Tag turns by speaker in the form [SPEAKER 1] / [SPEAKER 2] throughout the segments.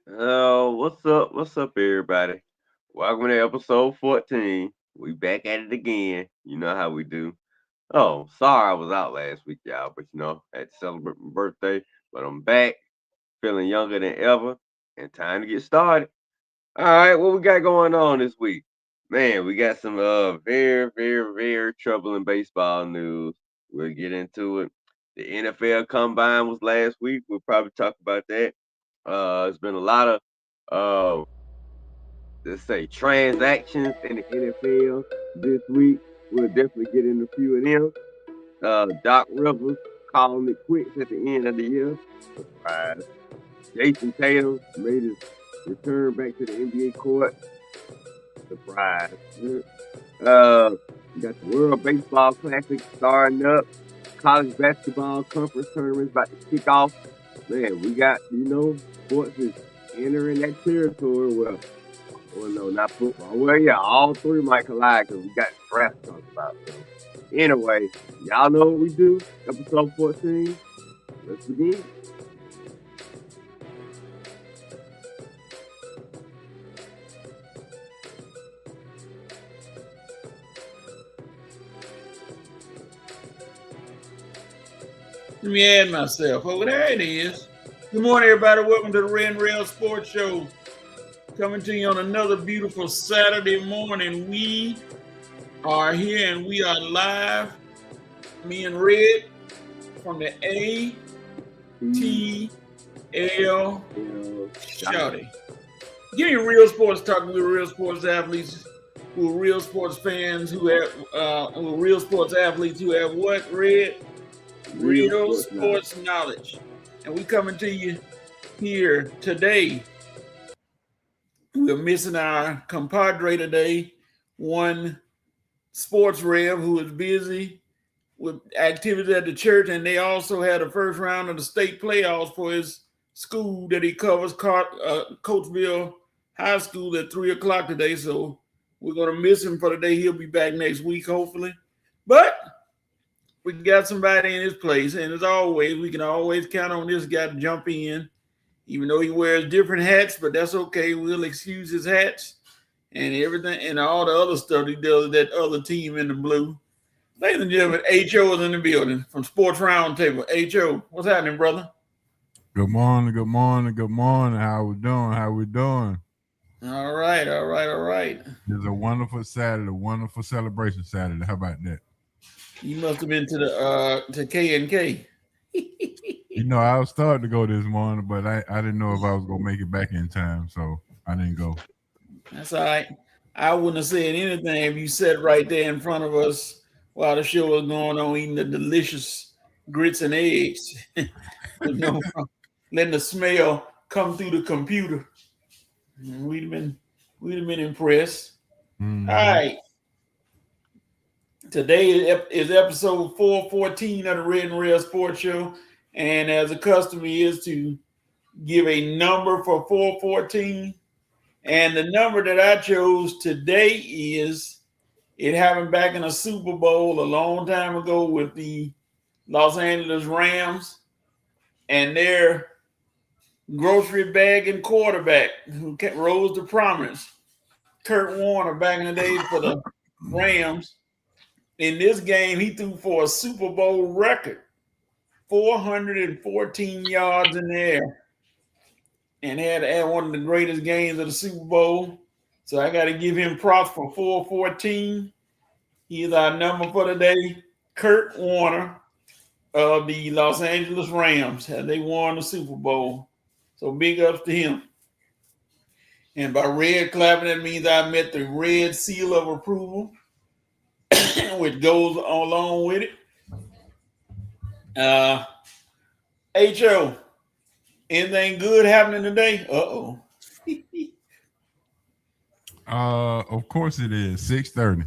[SPEAKER 1] What's up? What's up, everybody? Welcome to episode 14. We back at it again. You know how we do. Oh, sorry I was out last week, y'all, but I had to celebrate my birthday. But I'm back, feeling younger than ever, and time to get started. All right, what we got going on this week? Man, we got some very, very, very troubling baseball news. We'll get into it. The NFL Combine was last week. We'll probably talk about that. It's been a lot of uh let's say transactions in the NFL this week. We'll definitely get into a few of them. Doc Rivers calling it quits at the end of the year. Surprise. Jason Tatum made his return back to the NBA court. Surprise. Uh, you got the World Baseball Classic starting up. College basketball conference tournaments about to kick off. Man, we got, sports is entering that territory where well, no, not football. Well, yeah, all three might collide because we got draft to talk about. So, anyway, y'all know what we do. Episode 14. Let's begin.
[SPEAKER 2] Let me add myself. Oh, there it is. Good morning, everybody. Welcome to the Red and Rail Sports Show. Coming to you on another beautiful Saturday morning. We are here and we are live. Me and Red from the ATL Shouty. Give me real sports talk with real sports athletes who are real sports fans who are real sports athletes who have what, Red? Real sports knowledge. And we coming to you here today. We're missing our compadre today, one sports rev who is busy with activities at the church, and they also had the first round of the state playoffs for his school that he covers, Coatesville High School, at 3 o'clock today. So we're going to miss him for today. He'll be back next week, hopefully. But we got somebody in his place, and as always, we can always count on this guy to jump in, even though he wears different hats, but that's okay. We'll excuse his hats and everything and all the other stuff he does, that other team in the blue. Ladies and gentlemen, H.O. is in the building from Sports Roundtable. H.O., what's happening, brother?
[SPEAKER 3] Good morning, good morning, good morning. How we doing? How we doing?
[SPEAKER 2] All right.
[SPEAKER 3] It's a wonderful Saturday, wonderful celebration Saturday. How about that?
[SPEAKER 2] You must have been to the to K&K.
[SPEAKER 3] I was starting to go this morning, but I didn't know if I was gonna make it back in time, so I didn't go.
[SPEAKER 2] That's all right. I wouldn't have said anything if you sat right there in front of us while the show was going on, eating the delicious grits and eggs. Letting the smell come through the computer. We'd have been impressed.
[SPEAKER 3] Mm-hmm.
[SPEAKER 2] All right. Today is episode 414 of the Red and Red Sports Show. And as a custom is to give a number for 414. And the number that I chose today is, it happened back in a Super Bowl a long time ago with the Los Angeles Rams and their grocery bagging quarterback who rose to prominence, Kurt Warner, back in the days for the Rams. In this game, he threw for a Super Bowl record, 414 yards in the air, and had one of the greatest games of the Super Bowl. So I got to give him props for 414. He is our number for today, Kurt Warner of the Los Angeles Rams. They won the Super Bowl. So big ups to him. And by red clapping, that means I met the red seal of approval, which goes along with it. H.O., anything good happening today?
[SPEAKER 3] Of course it is 6:30.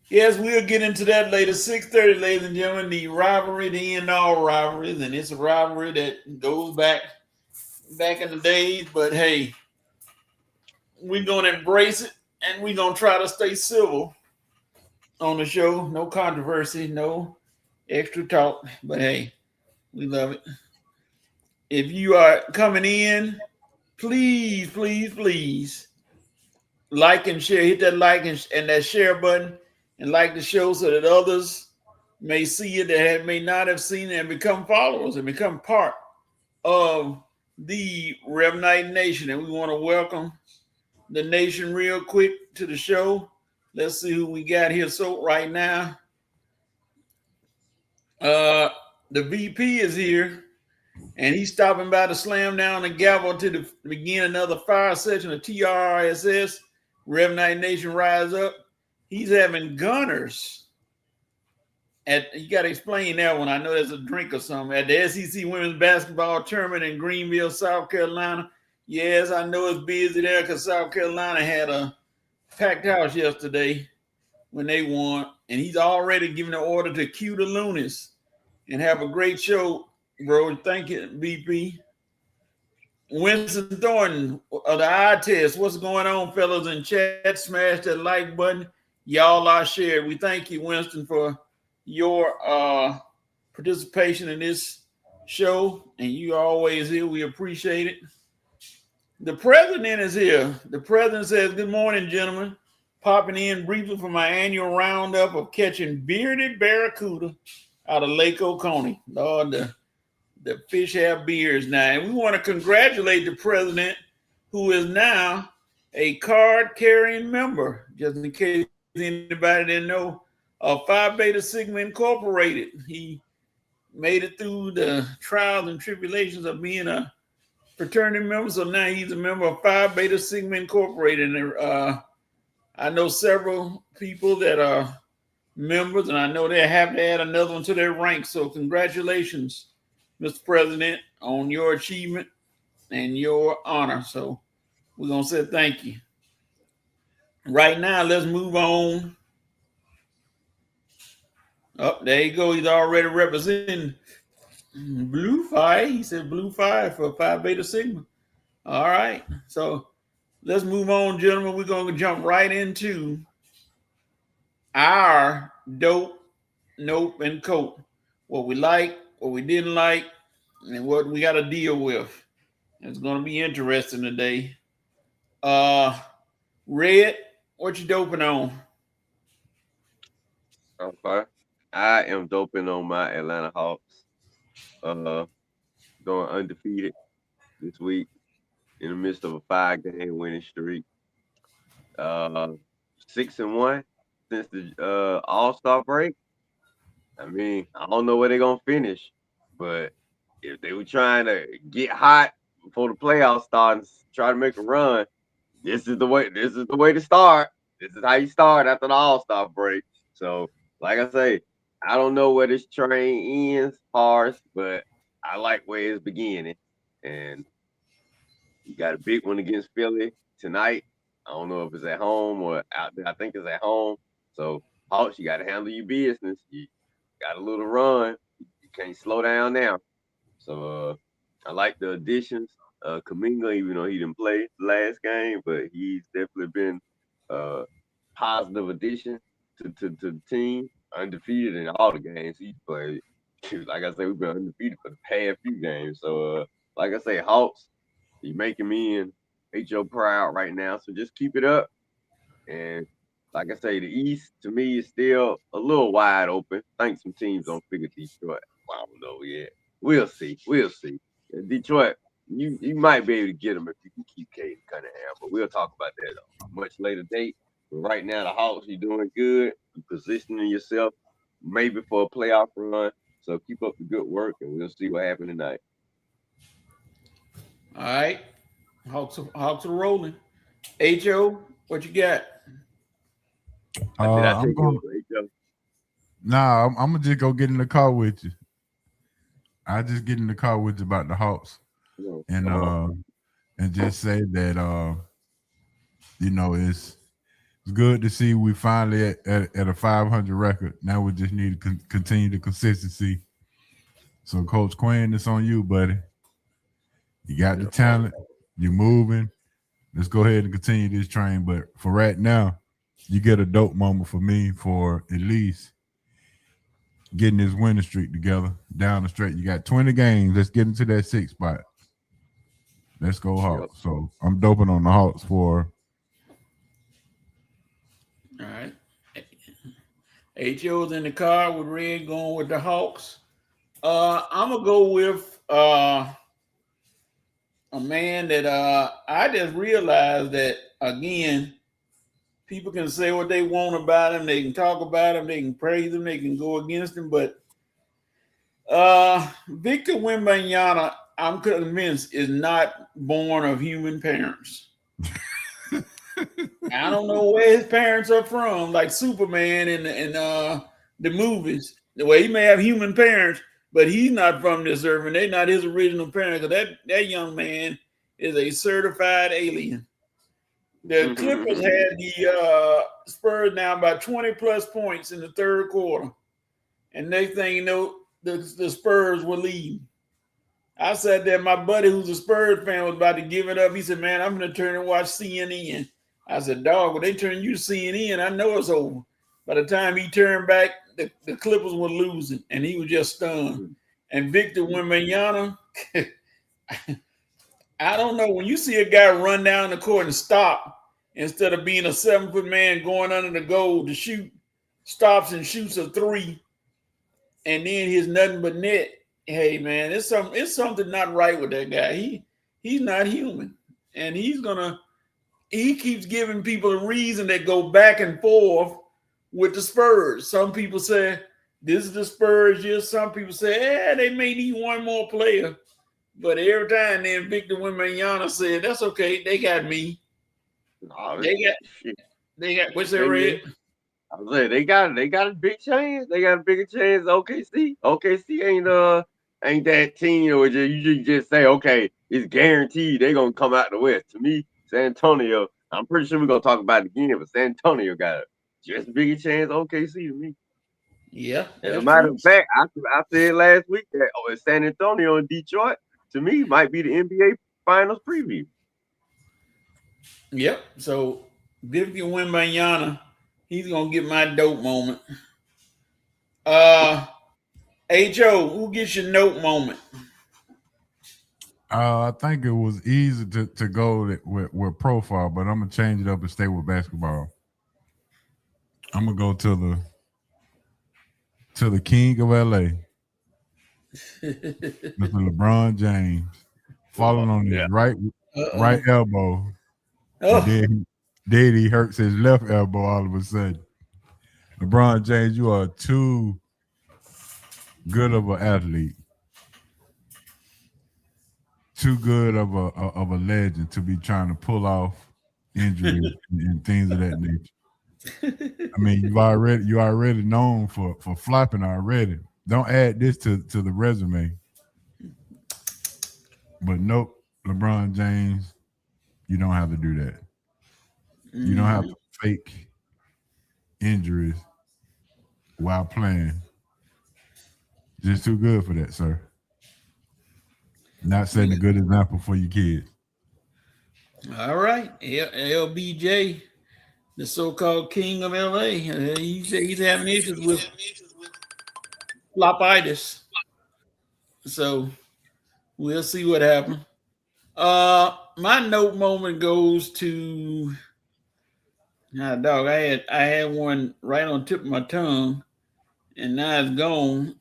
[SPEAKER 2] Yes, we'll get into that later. 6:30, ladies and gentlemen, the rivalry, the end all rivalries, and it's a rivalry that goes back in the days. But hey, we're gonna embrace it, and we're gonna try to stay civil on the show. No controversy, no extra talk. But hey, we love it. if you are coming in, please, please, please like and share. Hit that like and that share button and like the show so that others may see it that may not have seen it and become followers and become part of the Rev Night Nation. And we want to welcome the nation real quick to the show. Let's see who we got here. So right now, the VP is here, and he's stopping by to slam down the gavel to begin another fire session of TRSS, Rev Night Nation Rise Up. He's having gunners. You got to explain that one. I know there's a drink or something. At the SEC Women's Basketball Tournament in Greenville, South Carolina. Yes, I know it's busy there because South Carolina had a packed house yesterday when they won. And he's already given the order to cue the Loonies and have a great show, bro. Thank you, BP. Winston Thornton of the eye test. What's going on, fellas in chat? Smash that like button. Y'all are shared. We thank you, Winston, for your participation in this show, and you always here. We appreciate it. The president is here. The president says, "Good morning, gentlemen. Popping in briefly for my annual roundup of catching bearded barracuda out of Lake Oconee." Lord, the fish have beards now. And we want to congratulate the president, who is now a card-carrying member, just in case anybody didn't know, of Phi Beta Sigma Incorporated. He made it through the trials and tribulations of being a fraternity member, so now he's a member of Phi Beta Sigma Incorporated. And I know several people that are members, and I know they have to add another one to their ranks. So congratulations, Mr. President, on your achievement and your honor. So we're going to say thank you. Right now, let's move on. Oh, there you go. He's already representing Blue Phi. He said Blue Phi for Phi Beta Sigma. All right. So let's move on, gentlemen. We're going to jump right into our dope, nope, and cope. What we like, what we didn't like, and what we got to deal with. It's going to be interesting today. Red, what you doping on?
[SPEAKER 1] Okay. I am doping on my Atlanta Hawks. Going undefeated this week in the midst of a 5-game winning streak. 6-1 since the All-Star break. I mean, I don't know where they're gonna finish, but if they were trying to get hot before the playoffs start and try to make a run, this is the way. This is the way to start. This is how you start after the All-Star break. So, like I say, I don't know where this train ends, Pars, but I like where it's beginning. And you got a big one against Philly tonight. I don't know if it's at home or out there. I think it's at home. So, Hawks, you got to handle your business. You got a little run. You can't slow down now. So, I like the additions. Kuminga, even though he didn't play the last game, but he's definitely been a positive addition to the team. Undefeated in all the games he's played. Like I say, we've been undefeated for the past few games. So, like I say, Hawks, you're making me and HO proud right now. So just keep it up. And like I say, the East to me is still a little wide open. I think some teams don't figure Detroit. I don't know yet. We'll see. Detroit, you might be able to get them if you can keep Cade Cunningham, but we'll talk about that on a much later date. But right now, the Hawks, you're doing good. You're positioning yourself maybe for a playoff run. So keep up the good work, and we'll see what happens tonight.
[SPEAKER 2] All right. Hawks are rolling. HO, what you got?
[SPEAKER 3] I'm gonna just go get in the car with you. I just get in the car with you about the Hawks, and just say that it's good to see we finally at a 500 record. Now we just need to continue the consistency. So, Coach Quinn, it's on you, buddy. You got the talent. You're moving. Let's go ahead and continue this train. But for right now, you get a dope moment for me for at least getting this winning streak together down the stretch. You got 20 games. Let's get into that 6th spot. Let's go Hawks. So I'm doping on the Hawks for.
[SPEAKER 2] All right. HO's in the car with Red going with the Hawks. I'm gonna go with a man that I just realized that again, people can say what they want about him, they can talk about him, they can praise him, they can go against him, but Victor Wembanyama, I'm convinced, is not born of human parents. I don't know where his parents are from, like Superman in the movies. The way he may have human parents, but he's not from this earth, and they're not his original parents. Because that young man is a certified alien. The Clippers had the Spurs down by 20 plus points in the 3rd quarter, and next thing you know, the Spurs were leading. I sat there, my buddy who's a Spurs fan was about to give it up. He said, "Man, I'm going to turn and watch CNN." I said, "Dog, when they turn you to CNN, I know it's over." By the time he turned back, the Clippers were losing, and he was just stunned. And Victor Wembanyama, I don't know. When you see a guy run down the court and stop, instead of being a 7-foot man going under the goal to shoot, stops and shoots a 3, and then he's nothing but net. Hey, man, it's something not right with that guy. He's not human, and he keeps giving people a reason that go back and forth with the Spurs. Some people say this is the Spurs year. Some people say, they may need one more player. But every time then Victor Wembanyama said, "That's okay. They got me."
[SPEAKER 1] No,
[SPEAKER 2] they got what's that, Red?
[SPEAKER 1] I was saying they got a big chance. They got a bigger chance. OKC ain't that team where you just say, okay, it's guaranteed they're gonna come out the West. To me, San Antonio, I'm pretty sure we're gonna talk about it again, but San Antonio got a just bigger chance OKC to me.
[SPEAKER 2] Yeah.
[SPEAKER 1] As a matter of fact, I said last week that San Antonio and Detroit, to me, might be the NBA Finals preview.
[SPEAKER 2] Yep. So Victor Wembanyama, he's gonna get my dope moment. HO, who gets your note moment?
[SPEAKER 3] I think it was easy to go with profile, but I'm gonna change it up and stay with basketball. I'm gonna go to the king of LA, Mr. LeBron James, falling on his right elbow. Then he hurts his left elbow all of a sudden. LeBron James, you are too good of an athlete, too good of a legend to be trying to pull off injuries and things of that nature. I mean, you already known for flopping already. Don't add this to the resume. But nope, LeBron James, you don't have to do that. You don't have to fake injuries while playing. Just too good for that, sir. Not setting a good example for your kids.
[SPEAKER 2] All right. LBJ, the so-called king of LA. He's having issues with flopitis. So we'll see what happens. My note moment goes to dog. I had one right on the tip of my tongue, and now it's gone.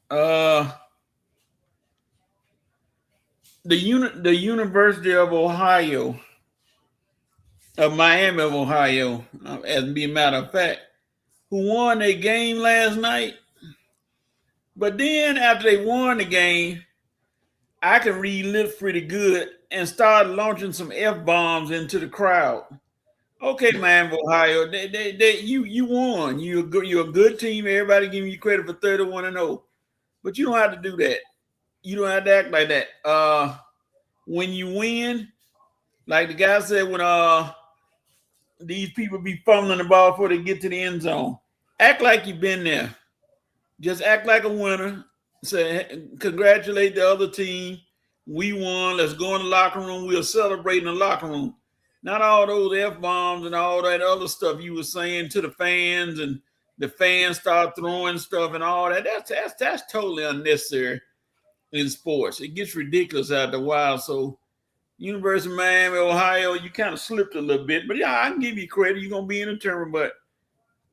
[SPEAKER 2] The University of Ohio, of Miami of Ohio, as a matter of fact, who won their game last night. But then after they won the game, I can read lips pretty good and start launching some F-bombs into the crowd. Okay, Miami of Ohio, you won. You're a good team. Everybody giving you credit for 31-0, but you don't have to do that. You don't have to act like that. When you win, like the guy said, when these people be fumbling the ball before they get to the end zone, act like you've been there. Just act like a winner. Say, congratulate the other team. We won. Let's go in the locker room. We'll celebrate in the locker room. Not all those F-bombs and all that other stuff you were saying to the fans and the fans start throwing stuff and all that. That's totally unnecessary in sports. It gets ridiculous after a while. So University of Miami, Ohio, you kind of slipped a little bit, but yeah, I can give you credit. You're gonna be in the tournament, but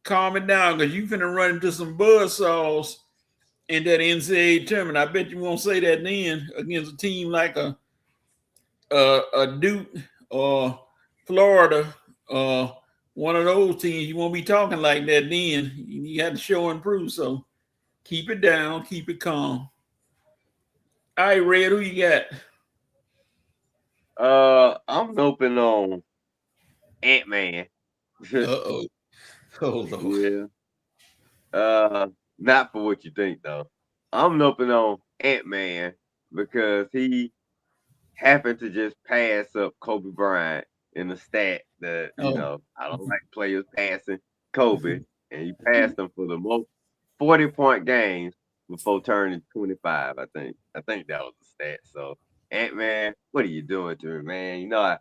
[SPEAKER 2] calm it down because you're finna run into some buzzsaws in that NCAA tournament. I bet you won't say that then against a team like a Duke or Florida or one of those teams. You won't be talking like that then. You got to show and prove. So keep it down, keep it calm. All right, Red, who you got?
[SPEAKER 1] I'm open on Ant-Man.
[SPEAKER 2] Uh-oh. Hold on.
[SPEAKER 1] Yeah. Not for what you think though. I'm open on Ant-Man because he happened to just pass up Kobe Bryant in the stat that I don't like players passing Kobe, and he passed him for the most 40-point games before turning 25. I think that was the stat. So Ant-Man, what are you doing to me, man? You know I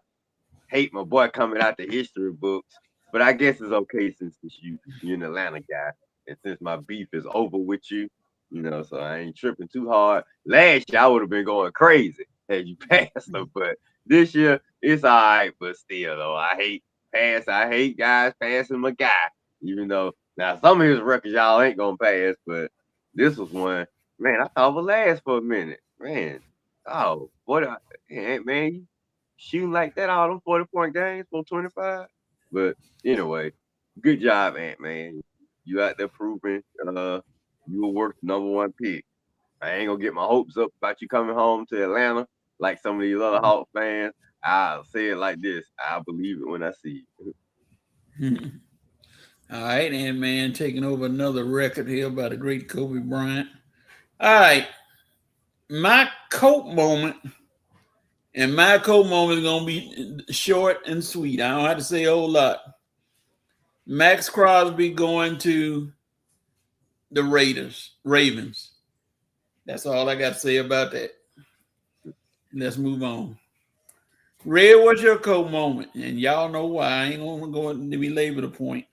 [SPEAKER 1] hate my boy coming out the history books, but I guess it's okay since you're an Atlanta guy, and since my beef is over with you, so I ain't tripping too hard. Last year I would have been going crazy had you passed them, but this year it's all right. But still, though, I hate guys passing my guy. Even though now some of his records y'all ain't gonna pass, but this was one. Man, I thought it would last for a minute. Man, man, you shooting like that all them 40-point games for 25. But anyway, good job, Ant-Man. You out there proving you were worth #1 pick. I ain't gonna get my hopes up about you coming home to Atlanta like some of these other Hawks fans. I'll say it like this: I believe it when I see it.
[SPEAKER 2] All right, Ant-Man taking over another record here by the great Kobe Bryant. All right, my coat moment. And my coat moment is going to be short and sweet. I don't have to say a whole lot. Max Crosby going to the Ravens. That's all I got to say about that. Let's move on. Red, what's your coat moment? And y'all know why. I ain't going to go and belabor the point.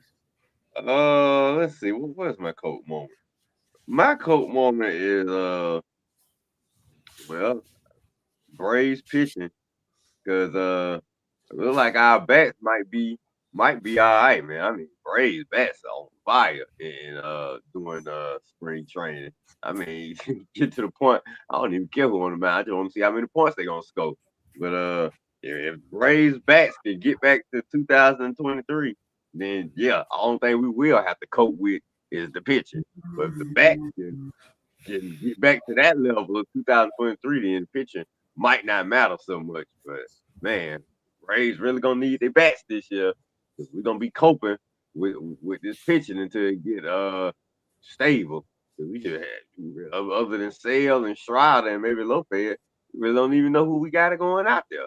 [SPEAKER 1] Let's see. What's my coat moment? My coat moment is Braves pitching because it looks like our bats might be all right, man. I mean, Braves bats are on fire in doing spring training. I mean, get to the point. I don't even care who on the mound. I just want to see how many points they're gonna score. But if Braves bats can get back to 2023, then yeah, the only thing we will have to cope with is the pitching. But if the bats can get back to that level of 2023, then pitching might not matter so much. But man, Braves really gonna need their bats this year because we're gonna be coping with this pitching until it get stable. We just had other than Sale and Strider and maybe Lopez, we really don't even know who we got going out there.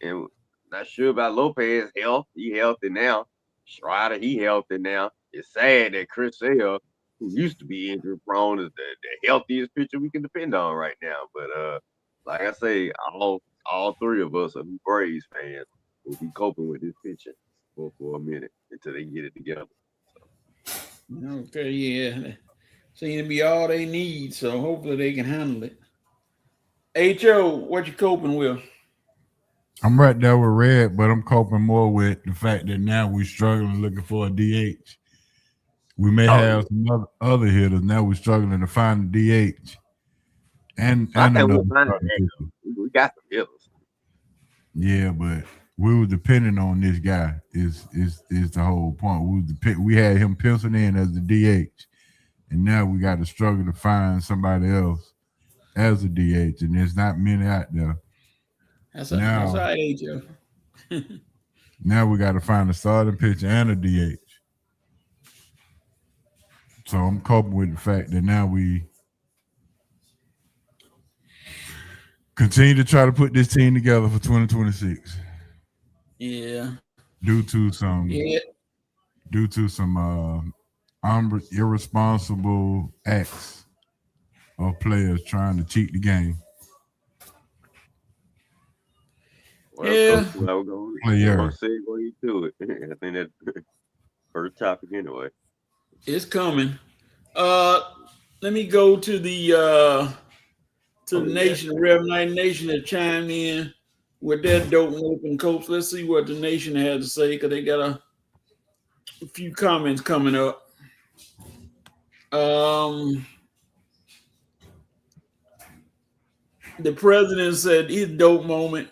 [SPEAKER 1] And not sure about Lopez's health. He healthy now. Strider, he healthy now. It's sad that Chris Sale, who used to be injury prone, is the healthiest pitcher we can depend on right now. But like I say, all three of us are Braves fans. We'll be coping with this pitching for a minute until they get it together.
[SPEAKER 2] So. Okay, yeah. Seem to be all they need, so hopefully they can handle it. H.O., what you coping with?
[SPEAKER 3] I'm right there with Red, but I'm coping more with the fact that now we're struggling looking for a DH. We may have some other hitters. Now we're struggling to find a DH. And another
[SPEAKER 1] we got some hitters.
[SPEAKER 3] Yeah, but we were depending on this guy. Is the whole point? We had him penciled in as the DH, and now we got to struggle to find somebody else as a DH, and there's not many out there.
[SPEAKER 2] That's right, H.O.
[SPEAKER 3] Now we got to find a starting pitcher and a DH. So I'm coping with the fact that now we continue to try to put this team together for 2026.
[SPEAKER 2] Yeah.
[SPEAKER 3] Due to some irresponsible acts of players trying to cheat the game.
[SPEAKER 1] Well,
[SPEAKER 2] yeah.
[SPEAKER 1] We're going to segue to it. I think that's first topic anyway.
[SPEAKER 2] It's coming. Let me go to the nation. Rev Night Nation that chimed in with that dope and open coach. Let's see what the nation has to say because they got a few comments coming up. The president said his dope moment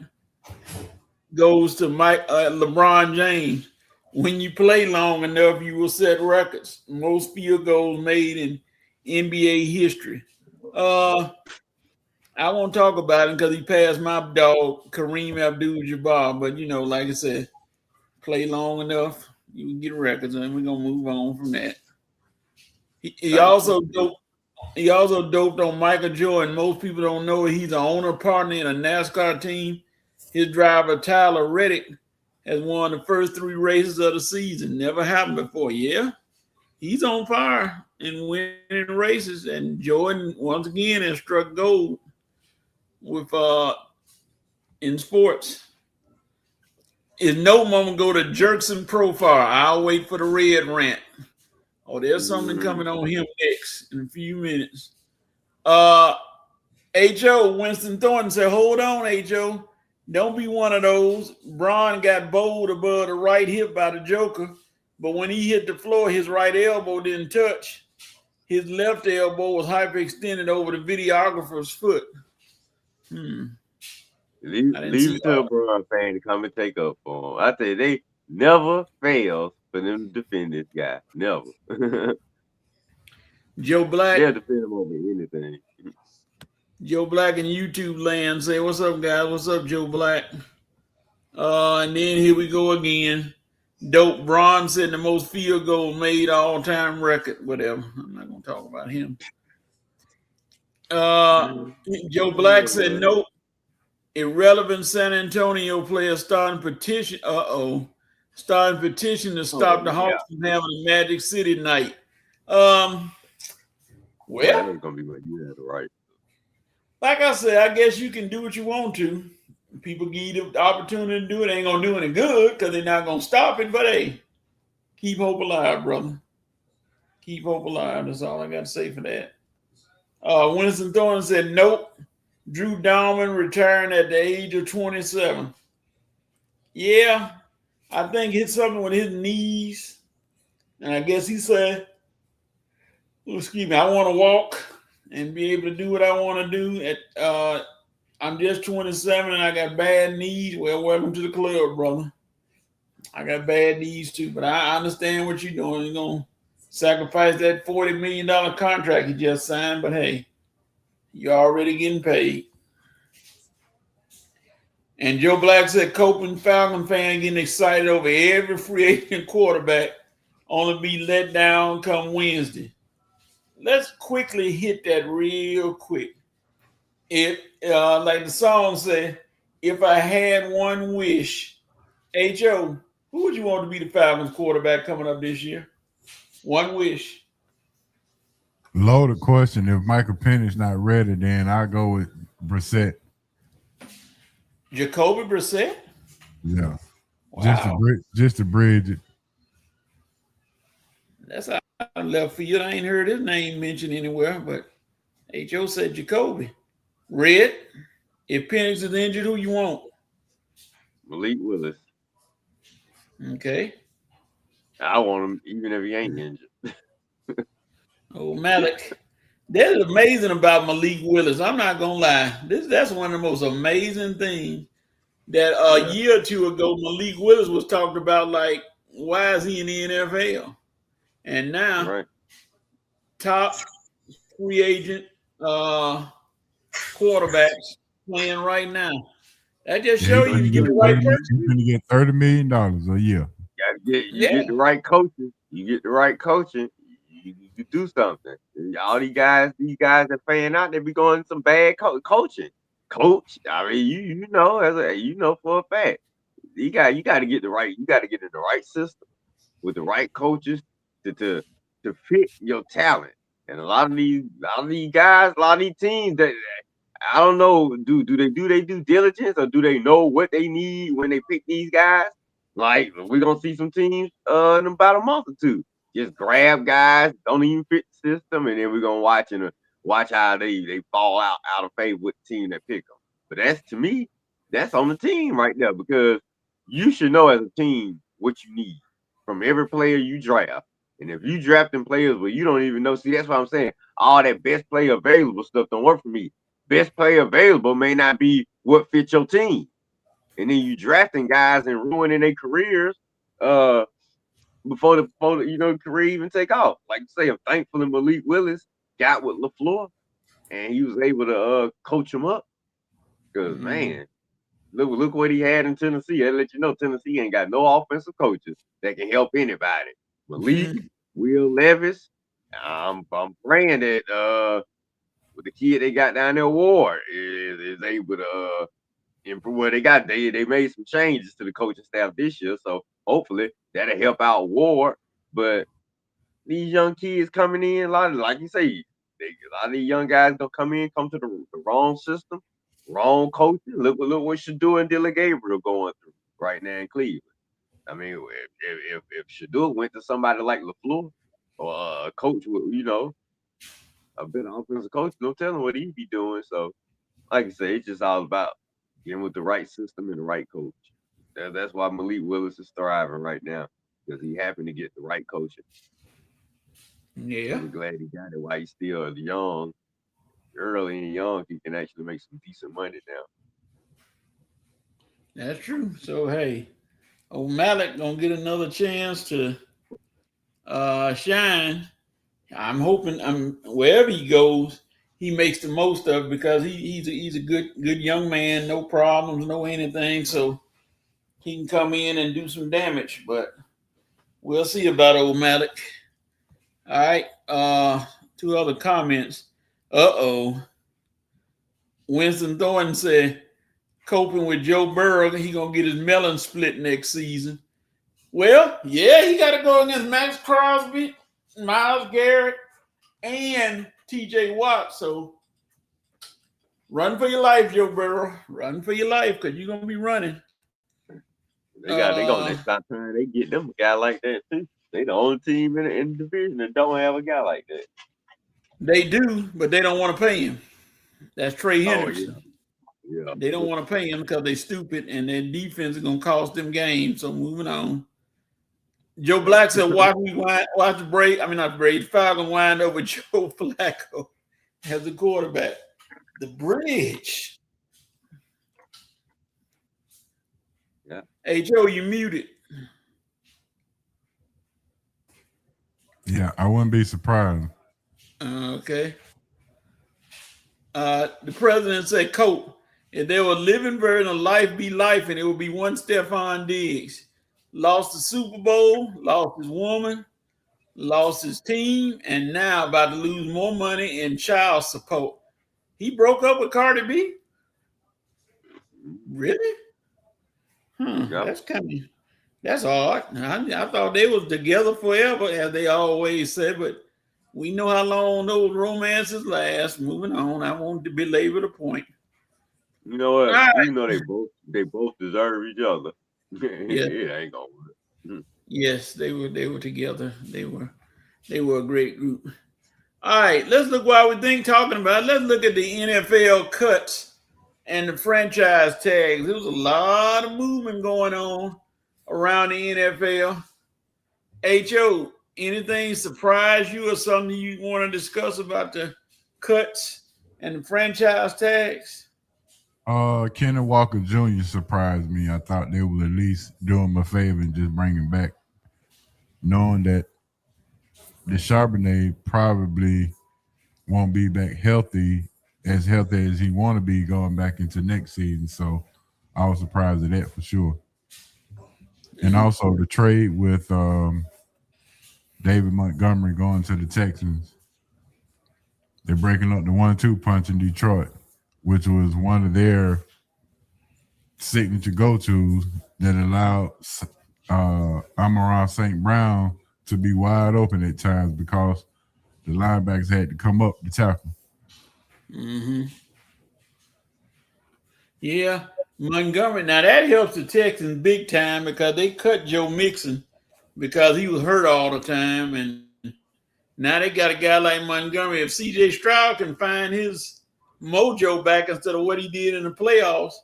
[SPEAKER 2] goes to LeBron James. When you play long enough, you will set records. Most field goals made in NBA history. I won't talk about him because he passed my dog, Kareem Abdul-Jabbar. But, you know, like I said, play long enough, you can get records, and we're going to move on from that. He also doped on Michael Jordan. Most people don't know he's an owner partner in a NASCAR team. His driver, Tyler Reddick, has won the first 3 races of the season. Never happened before. Yeah, he's on fire and winning races. And Jordan, once again, has struck gold with in sports. Is no moment go to Jerkson Profile. I'll wait for the red rant. Oh, there's something coming on him next in a few minutes. H.O. Winston Thornton said, hold on, H.O. Don't be one of those. Bron got bowled above the right hip by the Joker, but when he hit the floor, his right elbow didn't touch. His left elbow was hyperextended over the videographer's foot.
[SPEAKER 1] Leave it to a Bron fan to come and take up for him. I tell you, they never fails for them to defend this guy. Never.
[SPEAKER 2] Joe Black.
[SPEAKER 1] They'll defend him over anything.
[SPEAKER 2] Joe Black in YouTube land say, what's up, guys? What's up, Joe Black? And then here we go again. Dope Bron setting the most field goal made all-time record. Whatever. I'm not going to talk about him. Joe Black said, nope. Irrelevant San Antonio player starting petition. Starting petition to stop the Hawks from having a Magic City night. Well,
[SPEAKER 1] it's gonna be what you have, right?
[SPEAKER 2] Like I said, I guess you can do what you want to. People give you the opportunity to do it. Ain't gonna do any good because they're not gonna stop it. But hey, keep hope alive, brother. Keep hope alive. That's all I got to say for that. Winston Thornton said, nope. Drew Dalman retiring at the age of 27. Yeah, I think it's something with his knees. And I guess he said, excuse me, I want to walk and be able to do what I want to do. I'm just 27 and I got bad knees. Well, welcome to the club, brother. I got bad knees too, but I understand what you're doing. You're going to sacrifice that $40 million contract you just signed, but hey, you're already getting paid. And Joe Black said, Copeland Falcon fan getting excited over every free agent quarterback, only be let down come Wednesday. Let's quickly hit that real quick. If, like the song said, if I had one wish, H.O., who would you want to be the Falcons quarterback coming up this year? One wish.
[SPEAKER 3] Loaded question. If Michael Penix not ready, then I'll go with Brissett.
[SPEAKER 2] Jacoby Brissett?
[SPEAKER 3] Yeah.
[SPEAKER 2] Wow.
[SPEAKER 3] Just to bridge it.
[SPEAKER 2] That's out of left field. I ain't heard his name mentioned anywhere, but H.O. said Jacoby. Red, if Penix is injured, who you want?
[SPEAKER 1] Malik Willis.
[SPEAKER 2] Okay.
[SPEAKER 1] I want him even if he ain't injured.
[SPEAKER 2] Oh, Malik. That is amazing about Malik Willis. I'm not gonna lie. That's one of the most amazing things that a year or two ago Malik Willis was talked about. Like, why is he in the NFL? And now, top free agent quarterbacks playing right now. That just shows you get the right person.
[SPEAKER 3] You're going to get $30 million a year.
[SPEAKER 1] You get the right coaching. You get the right coaching. You do something. All these guys are paying out. They be going some bad coaching. Coach, I mean, you know for a fact. You got to get the right. You got to get in the right system with the right coaches to fit your talent. And a lot of these guys, a lot of these teams that I don't know, do they do their due diligence or do they know what they need when they pick these guys? Like we're gonna see some teams in about a month or two just grab guys, don't even fit the system, and then we're gonna watch how they fall out of favor with the team that pick them. But that's, to me, that's on the team right there, because you should know as a team what you need from every player you draft. And if you drafting players where you don't even know, see, that's what I'm saying. All that best player available stuff don't work for me. Best player available may not be what fits your team. And then you drafting guys and ruining their careers before the career even take off. Like you say, I'm thankful Malik Willis got with LaFleur and he was able to coach him up. Because man, look what he had in Tennessee. I let you know Tennessee ain't got no offensive coaches that can help anybody. Malik, Will Levis. I'm praying that with the kid they got down there, Ward is able to improve what they got. They made some changes to the coaching staff this year, so hopefully that'll help out Ward. But these young kids coming in, like you say, a lot of these young guys gonna come to the wrong system, wrong coaching. Look what Shador and Dylan Gabriel going through right now in Cleveland. I mean, if Shador went to somebody like LaFleur or a coach with, a better offensive coach, no telling what he'd be doing. So, like I say, it's just all about getting with the right system and the right coach. That's why Malik Willis is thriving right now, because he happened to get the right coaching.
[SPEAKER 2] Yeah.
[SPEAKER 1] I'm glad he got it while he's still young. Early and young, he can actually make some decent money now.
[SPEAKER 2] That's true. So, hey, O'Malley going to get another chance to shine. I'm hoping wherever he goes, he makes the most of it, because he's a good young man, no problems, no anything. So he can come in and do some damage. But we'll see about O'Malley. All right. 2 other comments. Winston Thornton said, coping with Joe Burrow, he gonna get his melon split next season. Well, yeah, he got to go against Max Crosby, Myles Garrett, and T.J. Watt. So run for your life, Joe Burrow. Run for your life, because you're gonna be running.
[SPEAKER 1] They gonna next time they get them a guy like that too. They the only team in the division that don't have a guy like that.
[SPEAKER 2] They do, but they don't want to pay him. That's Trey Henderson.
[SPEAKER 1] Yeah.
[SPEAKER 2] They don't want to pay him because they're stupid, and their defense is gonna cost them games. So moving on. Joe Black said, watch the Braves. I mean, not the Braves. Falcons wind over Joe Flacco as the quarterback. The bridge.
[SPEAKER 1] Yeah.
[SPEAKER 2] Hey, Joe, you muted.
[SPEAKER 3] Yeah, I wouldn't be surprised.
[SPEAKER 2] Okay. The president said, "Coach, if there was a living version of life be life, and it would be one Stephon Diggs. Lost the Super Bowl, lost his woman, lost his team, and now about to lose more money in child support. He broke up with Cardi B? Really? Yep. That's odd. I thought they was together forever, as they always said, but we know how long those romances last. Moving on. I won't belabor the point.
[SPEAKER 1] You know what? Right. You know they both deserve each other.
[SPEAKER 2] Yeah.
[SPEAKER 1] It ain't gonna work.
[SPEAKER 2] Yes, they were together. They were a great group. All right, let's look while we talking about it. Let's look at the NFL cuts and the franchise tags. There was a lot of movement going on around the NFL. H.O., anything surprise you or something you want to discuss about the cuts and the franchise tags?
[SPEAKER 3] Kenny Walker Jr. surprised me. I thought they would at least do him a favor and just bring him back, knowing that the Charbonnet probably won't be back healthy as he want to be going back into next season. So I was surprised at that for sure. And also the trade with David Montgomery going to the Texans. They're breaking up the 1-2 punch in Detroit, which was one of their signature go-tos that allowed Amon-Ra St. Brown to be wide open at times because the linebackers had to come up to tackle.
[SPEAKER 2] Mm-hmm. Yeah, Montgomery. Now that helps the Texans big time because they cut Joe Mixon because he was hurt all the time. And now they got a guy like Montgomery. If C.J. Stroud can find his mojo back instead of what he did in the playoffs,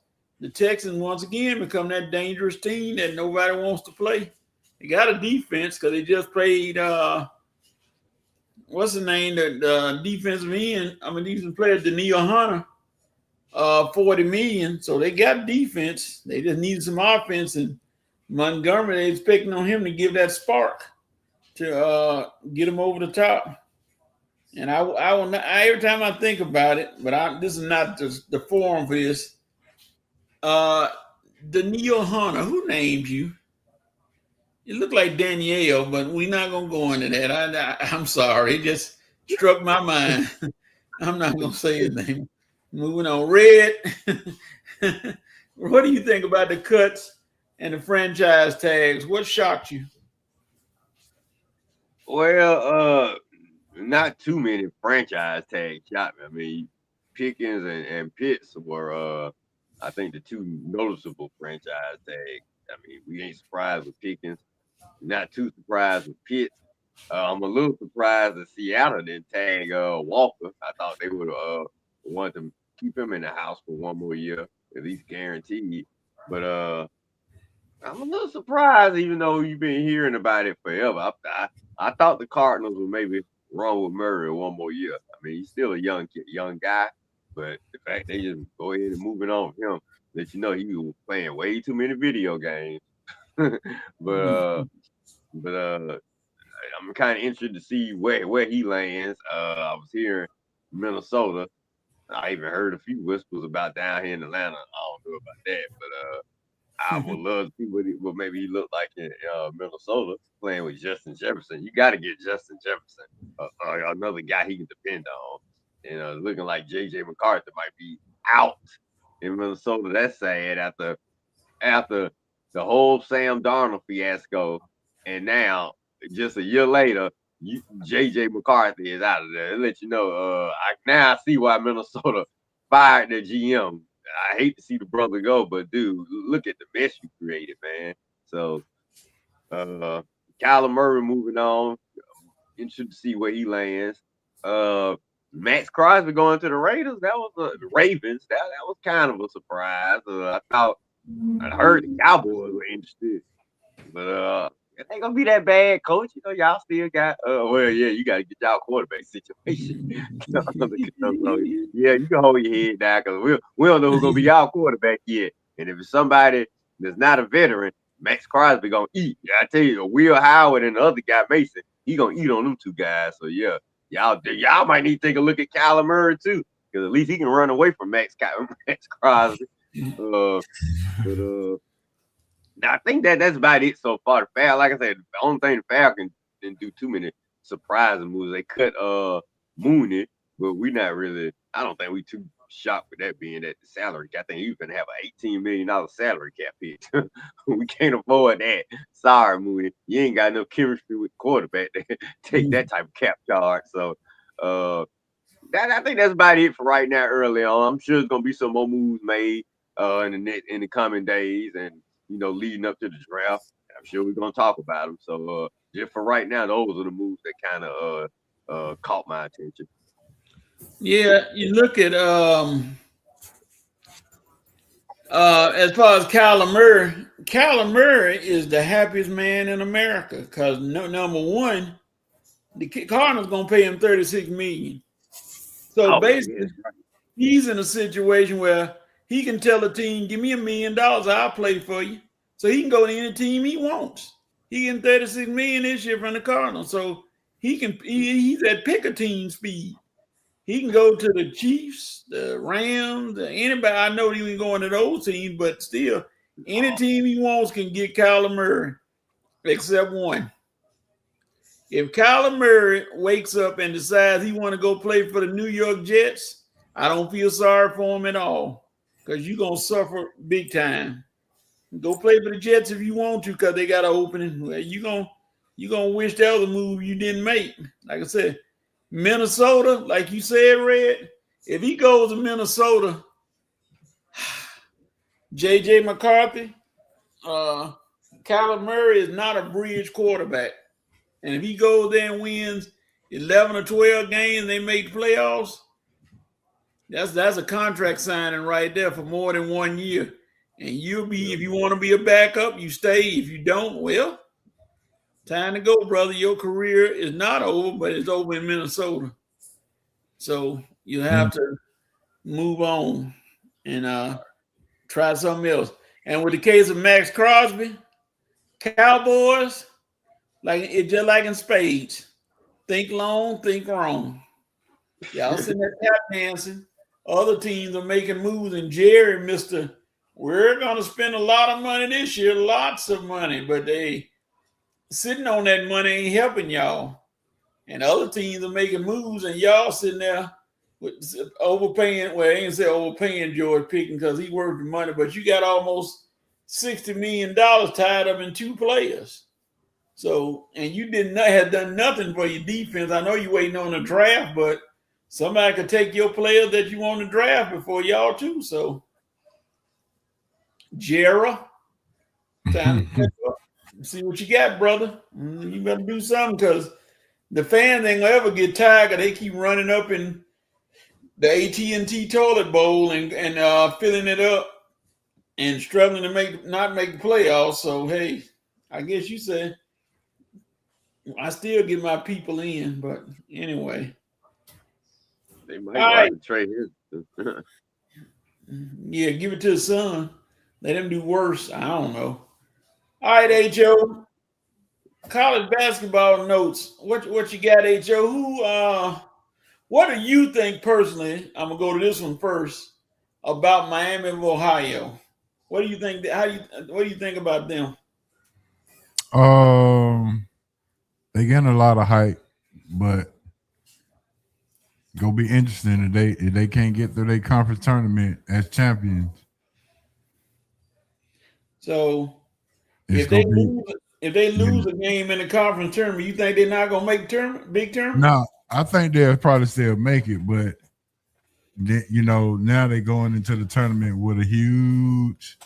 [SPEAKER 2] the Texans once again become that dangerous team that nobody wants to play. They got a defense because they just played what's the name? The defensive end, defensive player, Daniil Hunter, $40 million. So they got defense. They just needed some offense, and Montgomery, they're expecting on him to give that spark to get him over the top. And I will not, every time I think about it, but this is not the forum for this. Daniil Hunter, who named you? You look like Danielle, but we're not going to go into that. I'm sorry. It just struck my mind. I'm not going to say his name. Moving on. Red, what do you think about the cuts and the franchise tags? What shocked you?
[SPEAKER 1] Well, not too many franchise tags shocked me. I mean, Pickens and Pitts were, I think, the two noticeable franchise tags. I mean, we ain't surprised with Pickens. Not too surprised with Pitts. I'm a little surprised that Seattle didn't tag Walker. I thought they would have wanted to keep him in the house for one more year, at least guaranteed. But I'm a little surprised, even though you've been hearing about it forever. I thought the Cardinals would maybe run with Murray one more year. I mean, he's still a young guy, but the fact they just go ahead and moving on with him, let you know he was playing way too many video games. but I'm kind of interested to see where he lands. I was hearing Minnesota. I even heard a few whispers about down here in Atlanta. I don't know about that, but I would love to see what maybe he looked like in Minnesota playing with Justin Jefferson. You got to get Justin Jefferson, another guy he can depend on. And looking like J.J. McCarthy might be out in Minnesota. That's sad after the whole Sam Darnold fiasco, and now just a year later, J.J. McCarthy is out of there. It let you know. I see why Minnesota fired their GM. I hate to see the brother go, but dude, look at the mess you created, man. So, Kyler Murray moving on. Interested to see where he lands. Max Crosby going to the Raiders. That was the Ravens. That was kind of a surprise. I heard the Cowboys were interested, but it ain't gonna be that bad, coach. You know, y'all still got you gotta get y'all quarterback situation. Yeah, you can hold your head down because we don't know who's gonna be y'all quarterback yet. And if it's somebody that's not a veteran, Max Crosby gonna eat. Yeah, I tell you, Will Howard and the other guy Mason, he gonna eat on them two guys. So yeah, y'all might need to take a look at Kyler Murray too, because at least he can run away from Max Crosby. I think that's about it so far. The Falcons, like I said, the only thing the Falcons didn't do too many surprising moves. They cut Mooney, but we not really. I don't think we too shocked with that being that the salary. I think you can have an $18 million salary cap hit. We can't afford that. Sorry, Mooney, you ain't got no chemistry with the quarterback to take that type of cap charge. So, I think that's about it for right now. Early on, I'm sure there's gonna be some more moves made in the coming days, and leading up to the draft. I'm sure we're gonna talk about them. So just for right now, those are the moves that kind of caught my attention.
[SPEAKER 2] Yeah, you look at as far as Kyler Murray is the happiest man in America because number one, the Cardinals gonna pay him $36 million. So basically, he's in a situation where he can tell a team, "Give me $1 million, I'll play for you." So he can go to any team he wants. He getting $36 million this year from the Cardinals, so he's at pick a team speed. He can go to the Chiefs, the Rams, anybody. I know he ain't going to those teams, but still, any team he wants can get Kyler Murray, except one. If Kyler Murray wakes up and decides he want to go play for the New York Jets, I don't feel sorry for him at all because you're going to suffer big time. Go play for the Jets if you want to because they got an opening. You're gonna wish that was a move you didn't make. Like I said, Minnesota, like you said, Red, if he goes to Minnesota, J.J. McCarthy, Kyler Murray is not a bridge quarterback. And if he goes there and wins 11 or 12 games, they make playoffs, that's a contract signing right there for more than 1 year. And you'll be, if you want to be a backup, you stay. If you don't, well, time to go, brother. Your career is not over, but it's over in Minnesota. So you have to move on and try something else. And with the case of Max Crosby, Cowboys, like it just like in spades. Think long, think wrong. Y'all sitting there tap dancing. Other teams are making moves, and Jerry, Mr. We're gonna spend a lot of money this year, lots of money, but they sitting on that money ain't helping y'all. And other teams are making moves, and y'all sitting there with overpaying. Well, I ain't say overpaying George Pickens because he worth the money, but you got almost $60 million tied up in 2 players. So, and you have done nothing for your defense. I know you're waiting on a draft, but somebody could take your players that you want to draft before y'all too. So, Jera, time to see what you got, brother. You better do something because the fans ain't gonna ever get tired because they keep running up in the AT&T toilet bowl and filling it up and struggling to not make the playoffs. So, hey, I guess you say I still get my people in, but anyway.
[SPEAKER 1] They might want to trade his.
[SPEAKER 2] Yeah, give it to the son. Let him do worse. I don't know. All right, H.O. College basketball notes. What you got, H.O.? What do you think personally? I'm gonna go to this one first about Miami of Ohio. What do you think? What do you think about them?
[SPEAKER 3] They getting a lot of hype, but gonna be interesting if they can't get through their conference tournament as champions.
[SPEAKER 2] So if they lose a game in the conference tournament, you think they're not gonna make big tournament?
[SPEAKER 3] No, I think they'll probably still make it, but now they're going into the tournament with a huge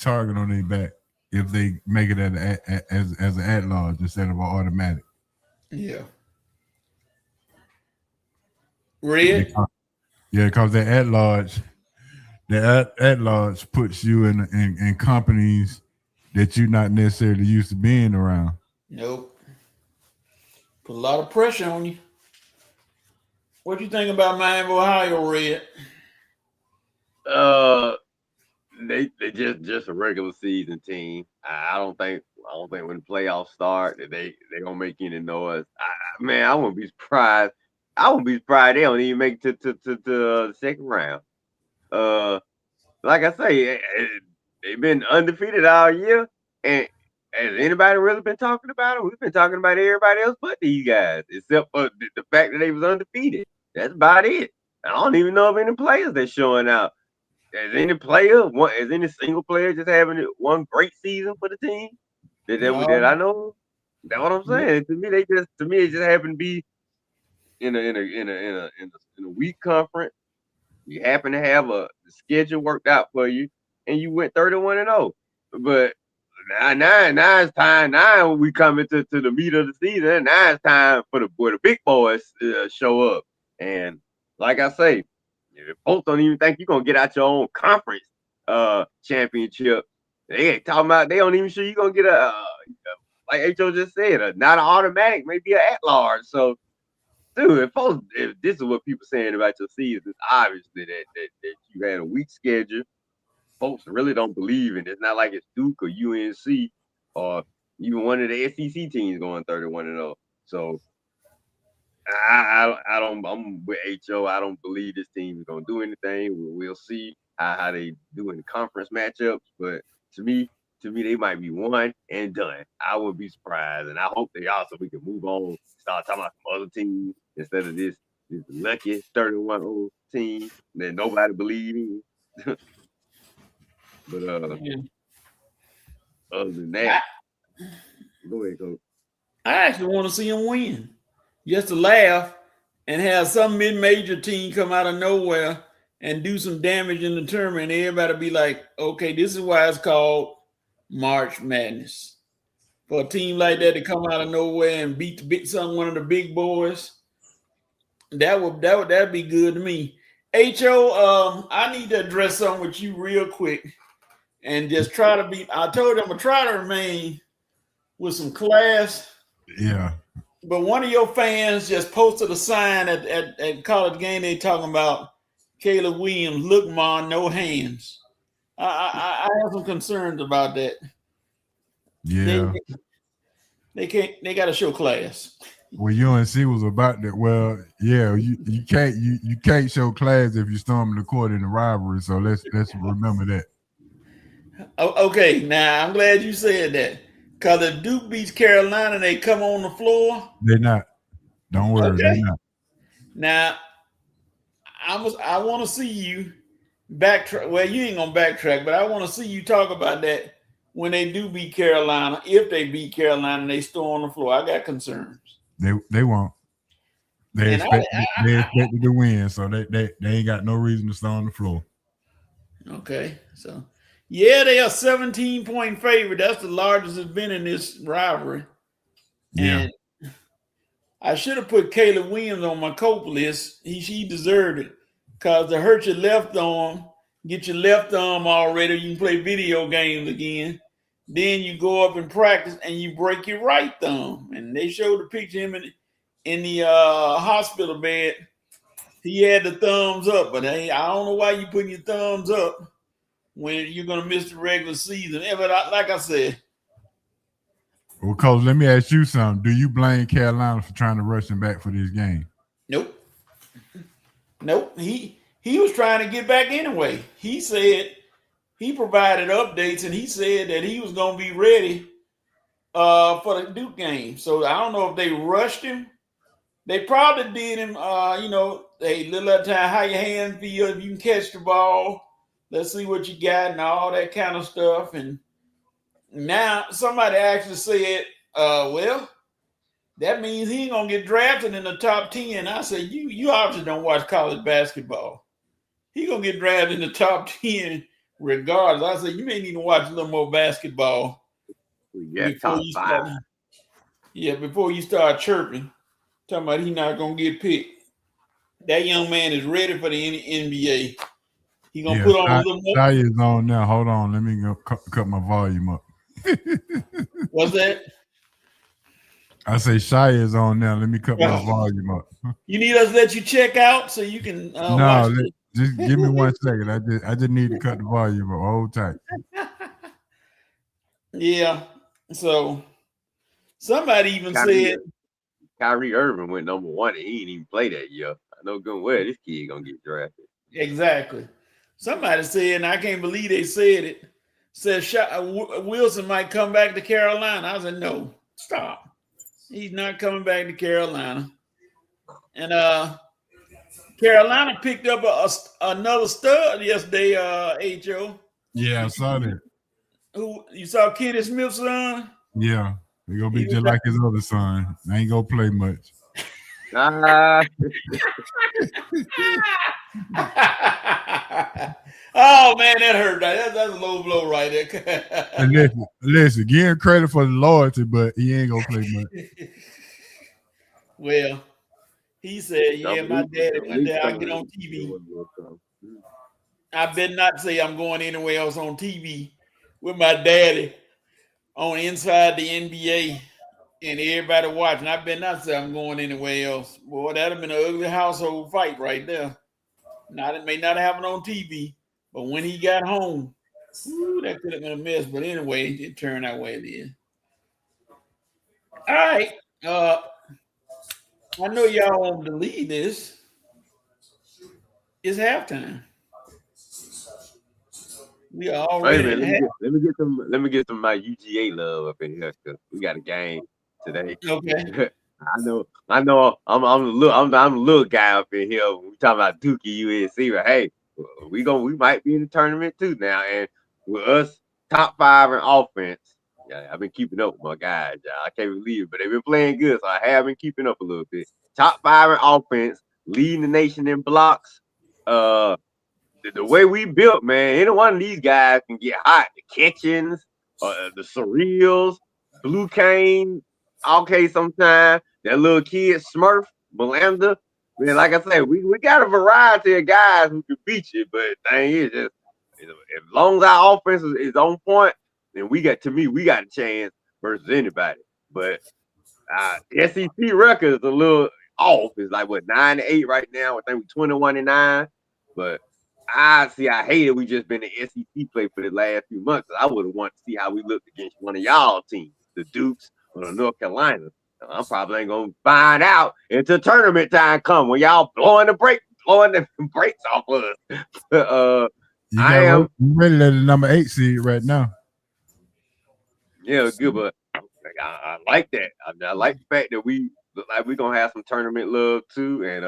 [SPEAKER 3] target on their back if they make it as an at-large instead of an automatic.
[SPEAKER 2] Yeah. Red?
[SPEAKER 3] Yeah, because the at-large puts you in companies that you're not necessarily used to being around.
[SPEAKER 2] Nope. Put a lot of pressure on you. What do you think about Miami, Ohio, Red?
[SPEAKER 1] They just a regular season team. I don't think when the playoffs start that they gonna make any noise. I wouldn't be surprised. I wouldn't be surprised they don't even make it to the second round. Like I say, they've been undefeated all year, and has anybody really been talking about it? We've been talking about everybody else but these guys, except for the fact that they was undefeated. That's about it. I don't even know of any players that's showing out. Is any single player just having one great season for the team that I know? That's what I'm saying. To me, it just happened to be in a weak conference. You happen to have the schedule worked out for you, and you went 31-0. But now it's time. Now we come into the meat of the season. Now it's time for the big boys show up. And like I say, if folks don't even think you're gonna get out your own conference championship, they ain't talking about. They don't even sure you're gonna get like H.O. just said, not an automatic, maybe an at-large. So, dude, if this is what people saying about your season, it's obviously that you had a weak schedule. Folks really don't believe in it. It's not like it's Duke or UNC or even one of the SEC teams going 31-0. So I'm with HO. I don't believe this team is gonna do anything. We'll see how they do in the conference matchups. But to me, they might be one and done. I wouldn't be surprised, and I hope we can move on, start talking about some other teams instead of this lucky 31-0 team that nobody believes in. But other than that, go ahead, Coach.
[SPEAKER 2] I actually want to see him win, just to laugh and have some mid-major team come out of nowhere and do some damage in the tournament. And everybody be like, "Okay, this is why it's called March Madness. For a team like that to come out of nowhere and beat one of the big boys, that'd be good to me. HO, I need to address something with you real quick and just try to be. I told them I'm gonna try to remain with some class.
[SPEAKER 3] Yeah.
[SPEAKER 2] But one of your fans just posted a sign at college game. They talking about Caleb Williams, look, ma, no hands. I have some concerns about that.
[SPEAKER 3] Yeah.
[SPEAKER 2] They can't. They got to show class.
[SPEAKER 3] Well, UNC was about that. Well, yeah, you can't show class if you storm the court in the rivalry. So let's remember that.
[SPEAKER 2] Okay, now I'm glad you said that. Because if Duke beats Carolina, they come on the floor.
[SPEAKER 3] They're not. Don't worry,
[SPEAKER 2] Okay.
[SPEAKER 3] they're not.
[SPEAKER 2] Now, I want to see you backtrack. Well, you ain't gonna backtrack, but I want to see you talk about that when they do beat Carolina. If they beat Carolina and they storm the floor, I got concerns.
[SPEAKER 3] They won't. They expected to win, so they ain't got no reason to stay on the floor.
[SPEAKER 2] Okay, so yeah, they are 17-point favorite. That's the largest it's been in this rivalry.
[SPEAKER 3] Yeah.
[SPEAKER 2] And I should have put Caleb Williams on my cope list. He deserved it because to hurt your left arm, get your left arm all ready, you can play video games again. Then you go up and practice and you break your right thumb. And they showed the picture of him in the hospital bed. He had the thumbs up, but I don't know why you putting your thumbs up when you're going to miss the regular season. But like I said.
[SPEAKER 3] Well, Coach, let me ask you something. Do you blame Carolina for trying to rush him back for this game?
[SPEAKER 2] Nope. He was trying to get back anyway. He said he provided updates and he said that he was going to be ready for the Duke game. So I don't know if they rushed him. They probably did him, hey, little at a time, how your hands feel, if you can catch the ball. Let's see what you got and all that kind of stuff. And now somebody actually said, well, that means he ain't going to get drafted in the top 10. I said, you obviously don't watch college basketball. He going to get drafted in the top 10 regardless. I said, you may need to watch a little more basketball before you start chirping. Talking about he not going to get picked. That young man is ready for the NBA. He going to put on a little more.
[SPEAKER 3] Shai is on now. Hold on. Let me go cut my volume up.
[SPEAKER 2] What's that?
[SPEAKER 3] I say Shai is on now. Let me cut my volume up.
[SPEAKER 2] You need us to let you check out so you can watch it.
[SPEAKER 3] Just give me 1 second. I just need to cut the volume up. Hold tight.
[SPEAKER 2] Yeah. So somebody even said
[SPEAKER 1] Kyrie Irving went number 1 and he didn't even play that year. I know good well this kid gonna get drafted.
[SPEAKER 2] Exactly. Somebody said, and I can't believe they said it, said Wilson might come back to Carolina. I said, no, stop. He's not coming back to Carolina. And Carolina picked up another stud yesterday, H.O.
[SPEAKER 3] Yeah, I saw that.
[SPEAKER 2] Who you saw Kenny Smith's son?
[SPEAKER 3] Yeah. He's gonna be just like his other son. I ain't gonna play much.
[SPEAKER 2] Oh man, that hurt. That's a low blow right there.
[SPEAKER 3] listen, give him credit for the loyalty, but he ain't gonna play much.
[SPEAKER 2] Well, he said, "Yeah, my dad, I get on TV. I better not say I'm going anywhere else on TV with my daddy on Inside the NBA and everybody watching. I better not say I'm going anywhere else. Boy, that'd have been an ugly household fight right there. Now, it may not happen on TV, but when he got home, that could have been a mess. But anyway, it turned out way it is. All right. I know y'all won't believe this. It's halftime. We are already.
[SPEAKER 1] Let me get some of my UGA love up in here because we got a game today.
[SPEAKER 2] Okay.
[SPEAKER 1] I know. I'm a little guy up in here. We talking about Dookie UNC, but hey, we might be in the tournament too now. And with us top 5 in offense, yeah, I've been keeping up with my guys. Y'all. I can't believe it, but they've been playing good, so I have been keeping up a little bit. Top 5 in offense, leading the nation in blocks. The way we built, man, any one of these guys can get hot. The Kitchens, the Surreals, Blue Cane, okay, sometimes that little kid Smurf, Belanda. Man, like I said, we got a variety of guys who can beat you, but thing is just as long as our offense is on point, then we got a chance versus anybody. But SEC record is a little off. It's like what 9-8 right now. I think we're 21-9. But I hate it. We just been in SEC play for the last few months. I would have wanted to see how we looked against one of y'all teams, the Dukes or the North Carolina. I'm probably ain't gonna find out until tournament time come when y'all blowing the brakes off of us.
[SPEAKER 3] You ready to the number 8 seed right now.
[SPEAKER 1] Yeah, good, but I like that. I like the fact that we look like we're gonna have some tournament love too, and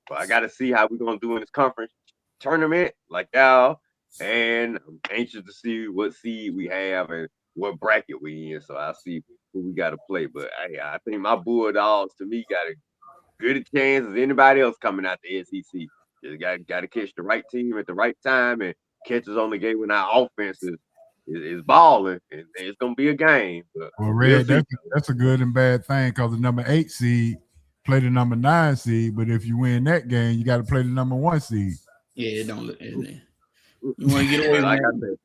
[SPEAKER 1] but I got to see how we're gonna do in this conference tournament, like y'all, and I'm anxious to see what seed we have and what bracket we in. So I see who we got to play. But I think my Bulldogs to me got a good chance as anybody else coming out the SEC. Just got to catch the right team at the right time and catch us on the game when our offense is balling, and it's gonna be a game. But
[SPEAKER 3] well, Red, that's a good and bad thing because the number 8 seed play the number 9 seed, but if you win that game, you got to play the number 1 seed.
[SPEAKER 2] Yeah, don't look at that. You want to get away
[SPEAKER 1] like
[SPEAKER 2] from that?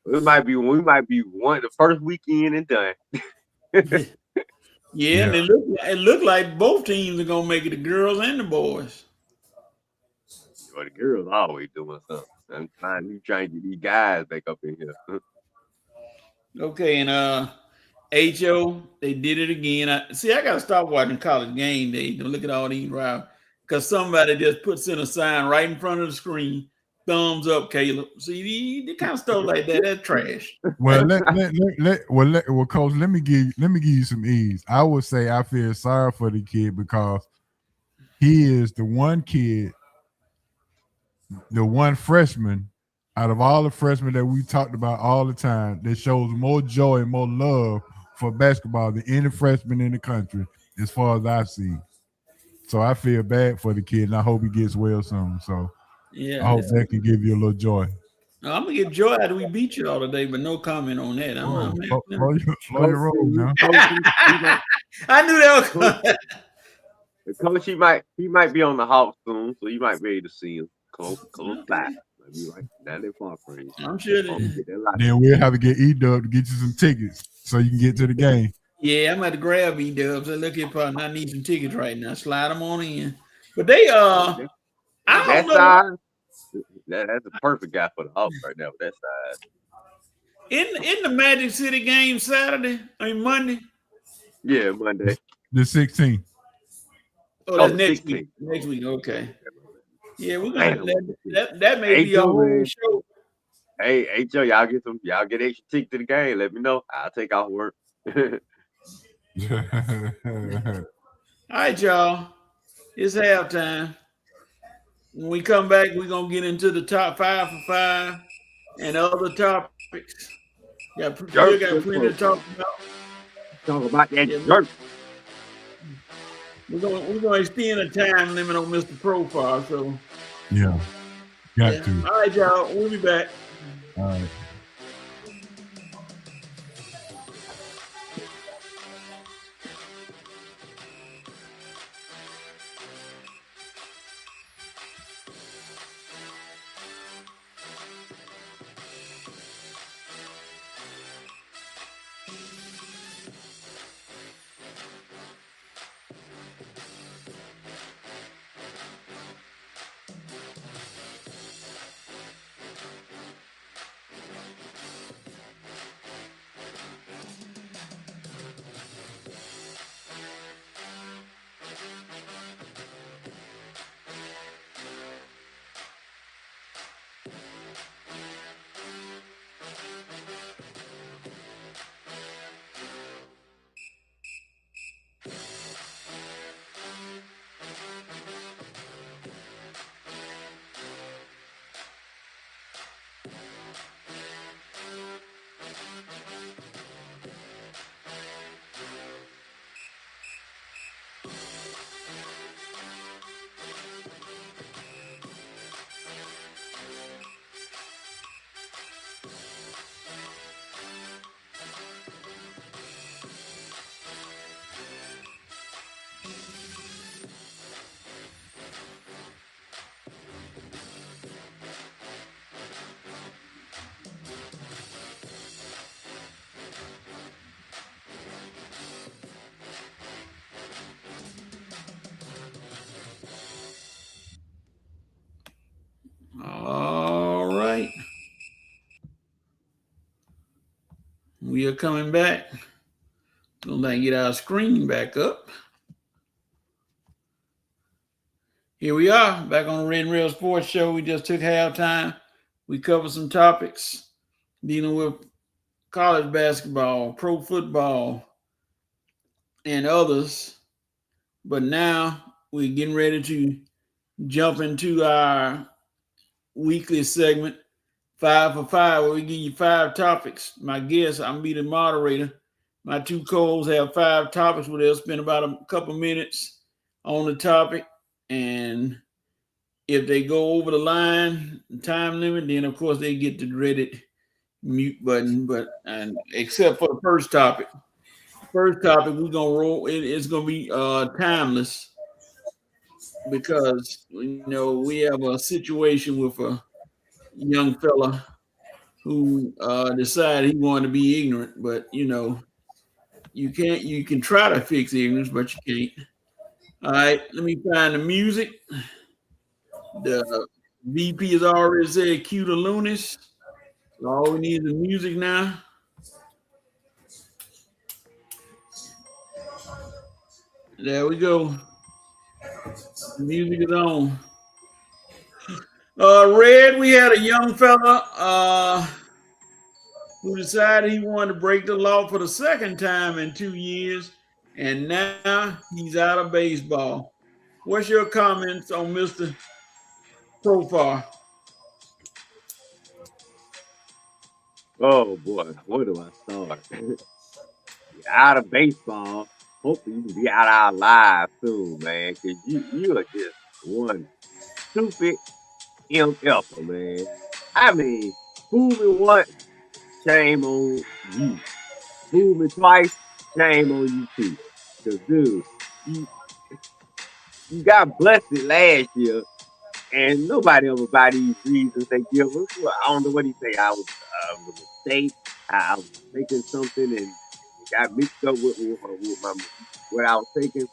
[SPEAKER 1] We might be one the first weekend and done.
[SPEAKER 2] Yeah, and it look like both teams are gonna make it, the girls and the boys.
[SPEAKER 1] Well, the girls always doing something. I'm trying to get these guys back up in here.
[SPEAKER 2] Okay, and HO, they did it again. I gotta stop watching College Game Day to look at all these rivals because somebody just puts in a sign right in front of the screen. Thumbs up, Caleb. See, the kind of stuff like that, that's trash.
[SPEAKER 3] Well, Coach, let me give you some ease. I would say I feel sorry for the kid because he is the one kid, the one freshman out of all the freshmen that we talked about all the time that shows more joy and more love for basketball than any freshman in the country, as far as I've seen. So I feel bad for the kid, and I hope he gets well soon. So
[SPEAKER 2] yeah,
[SPEAKER 3] I hope that can give you a little joy.
[SPEAKER 2] I'm gonna get joy out of we beat you all today, but no comment on that.
[SPEAKER 3] Slow your roll now.
[SPEAKER 2] I knew that was
[SPEAKER 1] the coach, he might be on the Hawks soon, so you might be able to see him close by. Maybe like not that far from you.
[SPEAKER 2] I'm sure
[SPEAKER 3] then we'll have to get E-Dub to get you some tickets so you can get to the game.
[SPEAKER 2] Yeah, I'm about to grab E-Dubs. Look at partner. I need some tickets right now. Slide them on in. But they I don't know.
[SPEAKER 1] That's a perfect guy for the Hawks right now with that side.
[SPEAKER 2] In the Magic City game Monday.
[SPEAKER 1] Yeah, Monday.
[SPEAKER 3] The 16th.
[SPEAKER 2] Oh, that's next week. Next week, okay. Yeah, we're gonna that may be a whole show.
[SPEAKER 1] Hey, Joe, y'all get extra ticket to the game. Let me know. I'll take off work.
[SPEAKER 2] All right, y'all. It's halftime. When we come back, we're gonna get into the top 5 for 5 and other topics. Still got plenty to talk about.
[SPEAKER 1] Talk about that jerk.
[SPEAKER 2] We're gonna extend the time limit on Mr. Profile, so
[SPEAKER 3] yeah. Got to.
[SPEAKER 2] All right, y'all. We'll be back.
[SPEAKER 3] All right.
[SPEAKER 2] we are coming back. Gonna get our screen back up. Here we are, back on the Red and Real Sports Show. We just took halftime. We covered some topics dealing with college basketball, pro football, and others. But now we're getting ready to jump into our weekly segment, 5 for 5, where we give you 5 topics. My guest, I'm be the moderator. My 2 co-hosts have 5 topics where they'll spend about a couple minutes on the topic. And if they go over the line, time limit, then of course they get the dreaded mute button. But except for the first topic. First topic, we're gonna roll. It's gonna be timeless because we have a situation with a young fella who decided he wanted to be ignorant, but you can't. You can try to fix ignorance, but you can't. All right, let me find the music. The VP has already said cue the Lunis. So all we need is the music now. There we go. The music is on. Red, we had a young fella who decided he wanted to break the law for the second time in 2 years, and now he's out of baseball. What's your comments on Mr. Profar?
[SPEAKER 1] Oh boy, where do I start? Out of baseball. Hopefully you can be out of our lives soon, man. Cause you are just one stupid MF, man. I mean, fool me once, shame on you. Fool me twice, shame on you too. Cause dude, you got busted last year, and nobody ever buy these reasons they give us. Well, I don't know what he say. I was a mistake. I was taking something and got mixed up with what I was taking.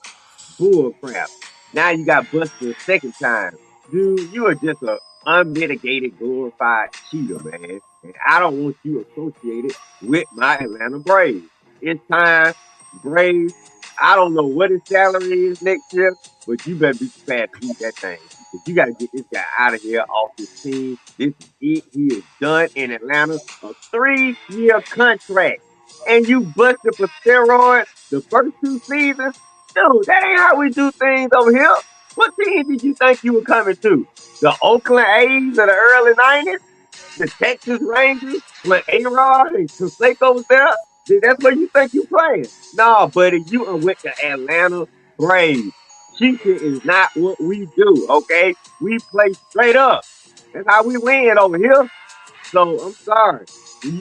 [SPEAKER 1] Bull crap. Now you got busted a second time. Dude, you are just a unmitigated, glorified cheater, man. And I don't want you associated with my Atlanta Braves. It's time, Braves. I don't know what his salary is next year, but you better be prepared to eat that thing. Because you got to get this guy out of here, off this team. This is it. He is done in Atlanta. A 3-year contract. And you busted for steroids the first 2 seasons. Dude, that ain't how we do things over here. What team did you think you were coming to? The Oakland A's of the early 90s? The Texas Rangers when A-Rod and Canseco was there? That's where you think you playing. No, buddy, you are with the Atlanta Braves. Cheating is not what we do, okay? We play straight up. That's how we win over here. So I'm sorry.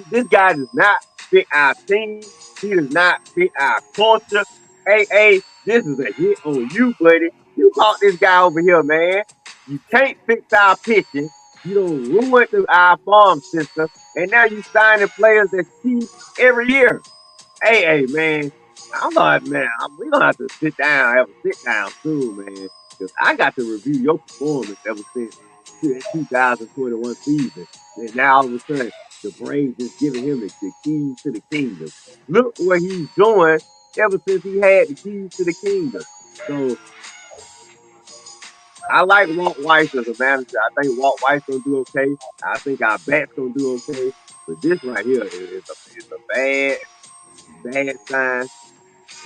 [SPEAKER 1] This guy does not fit our team. He does not fit our culture. Hey, this is a hit on you, buddy. You brought this guy over here, man. You can't fix our pitching. You don't ruin our farm system. And now you signing players that cheat every year. Hey, man. We're gonna have to have a sit down soon, man. Because I got to review your performance ever since the 2021 season. And now all of a sudden, the Braves is giving him the keys to the kingdom. Look what he's doing ever since he had the keys to the kingdom. So I like Walt Weiss as a manager. I think Walt Weiss gonna do okay. I think our bats gonna do okay. But this right here is a bad sign.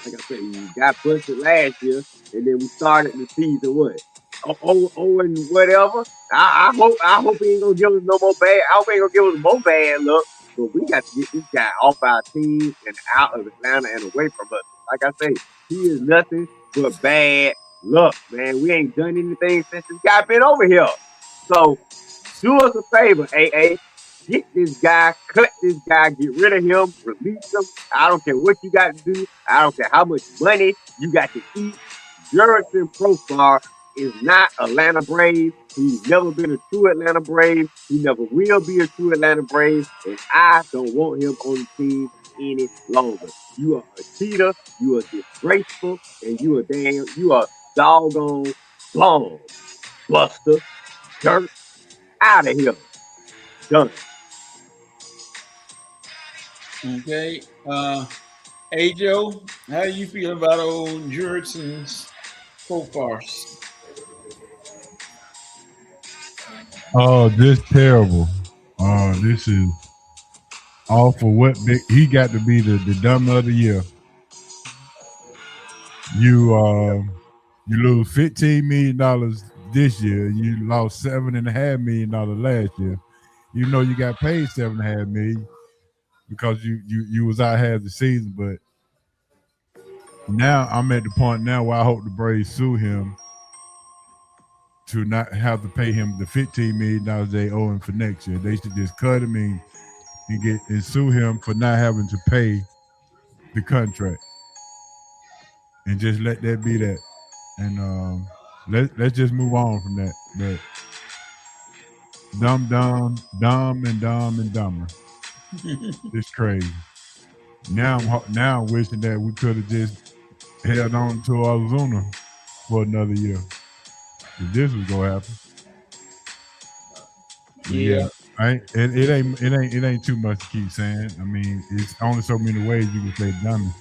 [SPEAKER 1] Like I said, you got busted last year, and then we started the season what? Oh, and whatever. I hope he ain't gonna give us no more bad. I hope he ain't gonna give us more bad luck. But we got to get this guy off our team and out of Atlanta and away from us. Like I say, he is nothing but bad luck, man. We ain't done anything since this guy been over here. So do us a favor, AA. Get this guy, cut this guy, get rid of him, release him. I don't care what you got to do. I don't care how much money you got to eat. Jurickson Profar is not Atlanta Brave. He's never been a true Atlanta Brave. He never will be a true Atlanta Brave. And I don't want him on the team any longer. You are a cheater. You are disgraceful. And you are doggone bum, buster, dirt, out of here. Done.
[SPEAKER 2] Okay. Hey Joe, how you feel about old Jurickson's Profar?
[SPEAKER 3] Oh, this terrible. This is awful. He got to be the dumb of the year. You lose $15 million this year. You lost $7.5 million last year. You know you got paid $7.5 million because you was out half the season. But now I'm at the point now where I hope the Braves sue him to not have to pay him the $15 million they owe him for next year. They should just cut him and sue him for not having to pay the contract and just let that be that. And let's just move on from that. But dumb and dumber. It's crazy. Now I'm wishing that we could have just held on to Ozuna for another year. If this was gonna happen. But
[SPEAKER 2] Yeah.
[SPEAKER 3] it ain't too much to keep saying. I mean, it's only so many ways you can say dummy.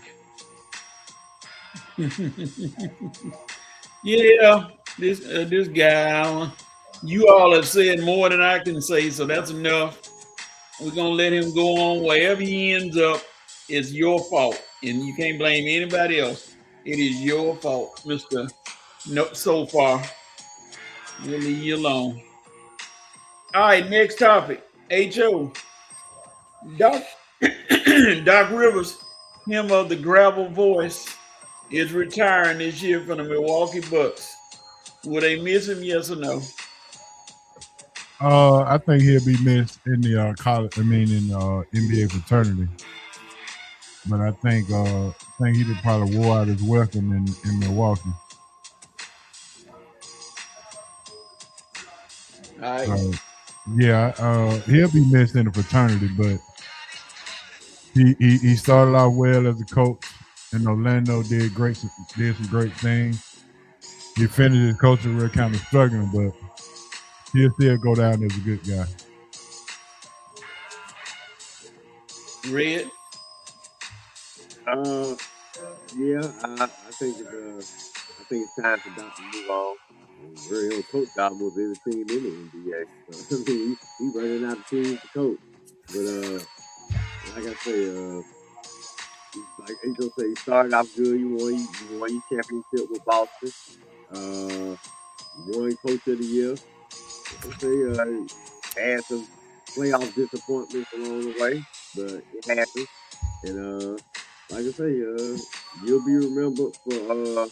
[SPEAKER 2] Yeah, this guy, you all have said more than I can say, so that's enough. We're gonna let him go on. Wherever he ends up, it's your fault, and you can't blame anybody else. It is your fault, Mister. No, so far, we'll leave you alone. All right, next topic. Ho. Doc Doc Rivers, him of the gravel voice, is retiring this year from the Milwaukee Bucks. Will they miss him? Yes or no?
[SPEAKER 3] I think he'll be missed in the college. I mean, in NBA fraternity. But I think he probably wore out his welcome in Milwaukee.
[SPEAKER 2] All right.
[SPEAKER 3] So yeah, he'll be missed in the fraternity, but he started off well as a coach in Orlando, did some great things. He finished his coaching career kind of struggling, but he'll still go down as a good guy.
[SPEAKER 2] Red.
[SPEAKER 1] Yeah, I think it's time for Doc to move on. Where he'll coach almost every team in the NBA. So, I mean, he running out of teams to coach. But like I say, like Angel say, he started off good. You won your championship with Boston. Uh, won Coach of the Year. Like I say, had some playoff disappointments along the way, but it happens. And like I say, you'll be remembered for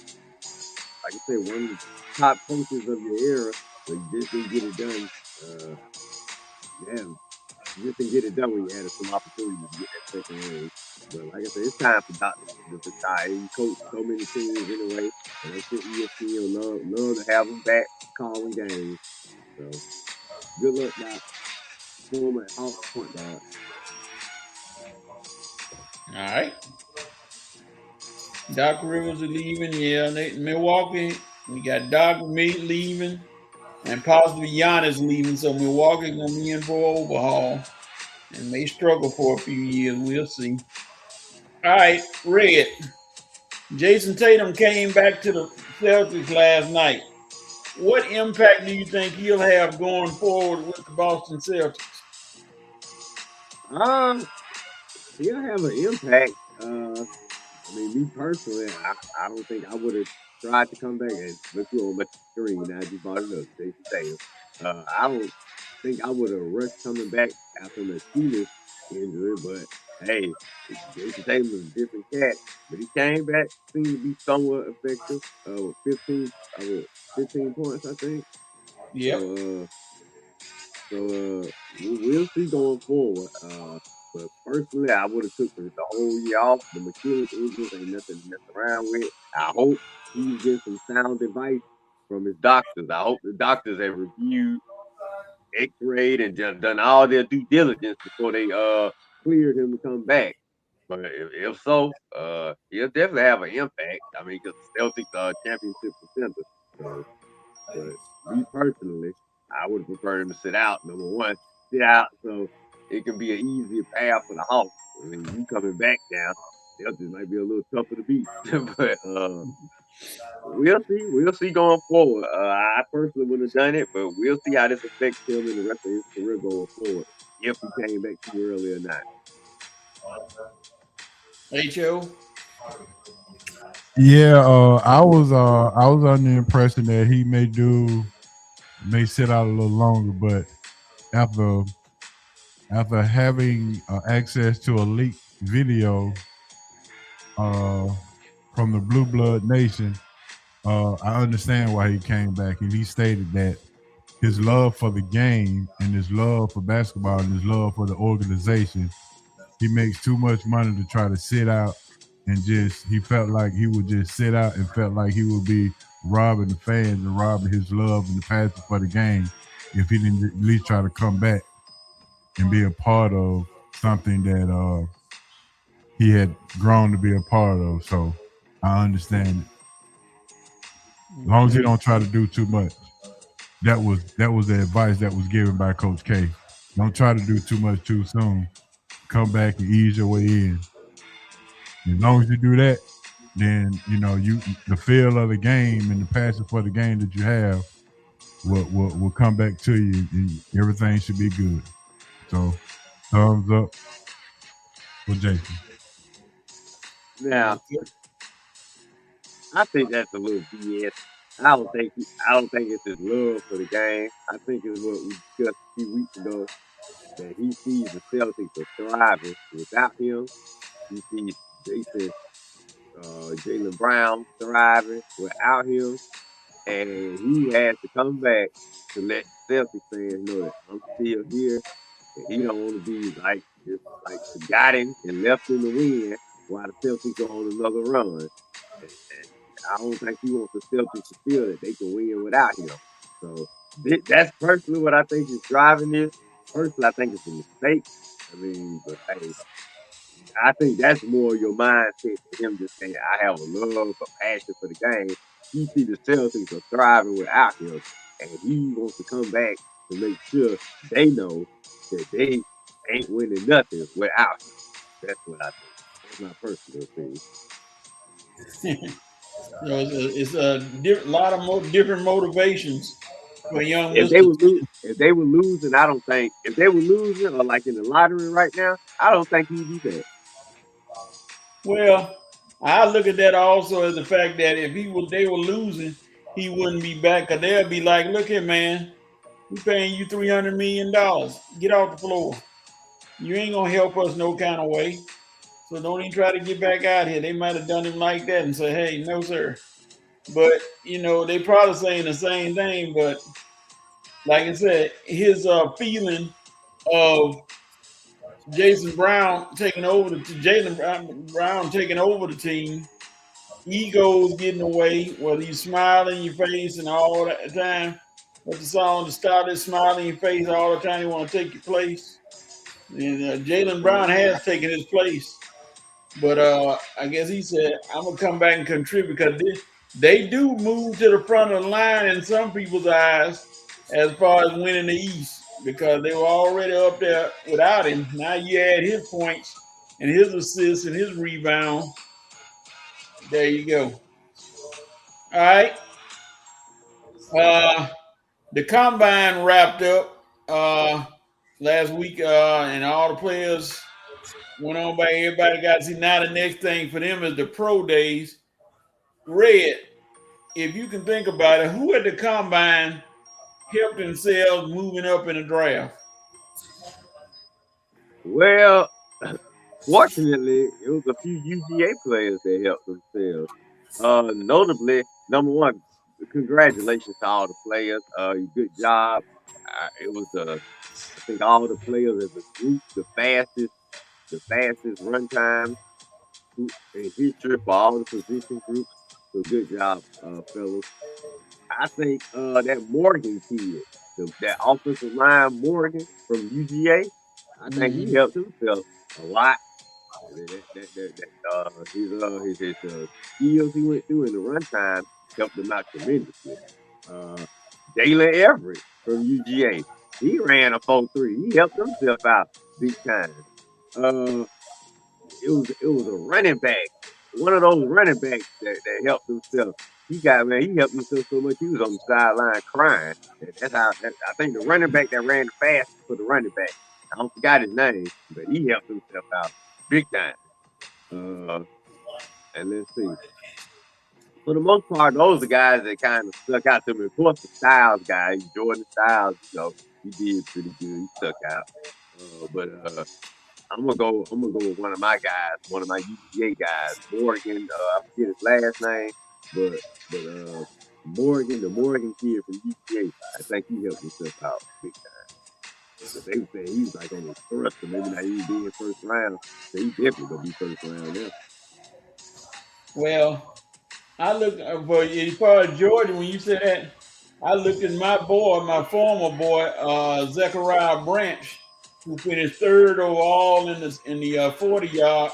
[SPEAKER 1] like I say, one of the top coaches of your era, but you just didn't get it done. Yeah, you just didn't get it done when you had some opportunity to get that second ring. But like I said, it's time for Doctor to retire. He coached so many teams anyway, and I'm sure ESPN love to have him back calling games. So good luck, Doc. Former Hawks point guard.
[SPEAKER 2] All right. Doc Rivers is leaving. Yeah, Milwaukee. We got Doc leaving, and possibly Giannis leaving. So Milwaukee gonna be in for an overhaul, and may struggle for a few years. We'll see. All right, Red. Jason Tatum came back to the Celtics last night. What impact do you think he'll have going forward with the Boston Celtics?
[SPEAKER 1] Um, he'll have an impact. I mean, me personally, I don't think I would have tried to come back and look you on my screen. Now you brought it up, Jason Tatum. I don't think I would have rushed coming back after an Achilles injury, but hey, Jason Tatum was a different cat. But he came back, seemed to be somewhat effective. With 15 points, I think.
[SPEAKER 2] Yep.
[SPEAKER 1] So, we'll see going forward. But personally, I would have took the whole year off. The Achilles injuries ain't nothing to mess around with. I hope he's getting some sound advice from his doctors. I hope the doctors have reviewed, X-rayed, and just done all their due diligence before they cleared him to come back. But if so, he'll definitely have an impact. I mean, because the Celtics are championship contenders. So, but me personally, I would prefer him to sit out. Number one, sit out. So it can be an easier path for the Hawks. I mean, you coming back now, Celtics might be a little tougher to beat, but we'll see going forward. I personally wouldn't have done it, but we'll see how this affects him in the rest of his career going forward, if he came back too early or not.
[SPEAKER 2] H.O.
[SPEAKER 3] Yeah, I was under the impression that he may sit out a little longer, but after having access to a leaked video from the Blue Blood Nation, I understand why he came back, and he stated that his love for the game and his love for basketball and his love for the organization, he makes too much money to try to sit out and he felt like he would just sit out and felt like he would be robbing the fans and robbing his love and the passion for the game if he didn't at least try to come back and be a part of something that he had grown to be a part of. So I understand it. As long as he don't try to do too much. That was the advice that was given by Coach K. Don't try to do too much too soon. Come back and ease your way in. As long as you do that, then the feel of the game and the passion for the game that you have will come back to you, and everything should be good. So, thumbs up for Jason.
[SPEAKER 1] Now, I think that's a little BS. I don't think it's his love for the game. I think it's what we discussed a few weeks ago, that he sees the Celtics are thriving without him. He sees Jaylen Brown thriving without him, and he has to come back to let Celtics fans know that I'm still here, and he don't want to be just forgotten and left in the wind while the Celtics are on another run. And I don't think he wants the Celtics to feel that they can win without him. So that's personally what I think is driving this. Personally, I think it's a mistake. I mean, but hey, I think that's more your mindset for him just saying, I have a love, a passion for the game. He see the Celtics are thriving without him, and he wants to come back to make sure they know that they ain't winning nothing without him. That's what I think. That's my personal opinion.
[SPEAKER 2] It's a lot of different motivations for young.
[SPEAKER 1] If they were losing, I don't think. If they were losing, or like in the lottery right now, I don't think he'd be back.
[SPEAKER 2] Well, I look at that also as the fact that if they were losing, he wouldn't be back. Cause they'll be like, look here, man, we paying you $300 million. Get off the floor. You ain't gonna help us no kind of way. So don't even try to get back out here. They might have done him like that and say, hey, no, sir. But they probably saying the same thing. But like I said, his feeling of Jaylen Brown taking over the team, egos getting away, whether you smile in your face and all that time. But the song to start is smiling in your face all the time. You want to take your place. And Jaylen Brown has taken his place. But I guess he said, I'm going to come back and contribute, because they do move to the front of the line in some people's eyes as far as winning the East, because they were already up there without him. Now you add his points and his assists and his rebound. There you go. All right. The combine wrapped up last week, and all the players went on by. Everybody got to see. Now the next thing for them is the pro days. Red, if you can think about it, who at the combine helped themselves moving up in the draft?
[SPEAKER 1] Well, fortunately, it was a few UGA players that helped themselves. Notably, number one, congratulations to all the players. Good job. It was I think all the players as a group, the fastest run time in history for all the position groups. So good job, fellas. I think that Morgan kid, that offensive line Morgan from UGA, I think he helped himself a lot. His skills he went through in the runtime helped him out tremendously. Dalen Everett from UGA, he ran a 4.3. He helped himself out big time. It was a running back, one of those running backs that helped himself. He helped himself so much he was on the sideline crying. I think the running back that ran the fastest for the running back. I don't forgot his name, but he helped himself out big time. And let's see. For the most part, those are the guys that kind of stuck out to me. Of course, the Styles guy, Jordan Styles, he did pretty good. He stuck out. But I'm gonna go with one of my guys, one of my UGA guys, Morgan. I forget his last name, but Morgan, the Morgan kid from UGA. I think he helped himself out big time. But they were saying he was like on his first, so maybe not even being first round. So he definitely gonna be first round now.
[SPEAKER 2] Well, I look for as far as Georgia. When you said that, I looked at my former boy, Zechariah Branch, who finished third overall in the 40-yard.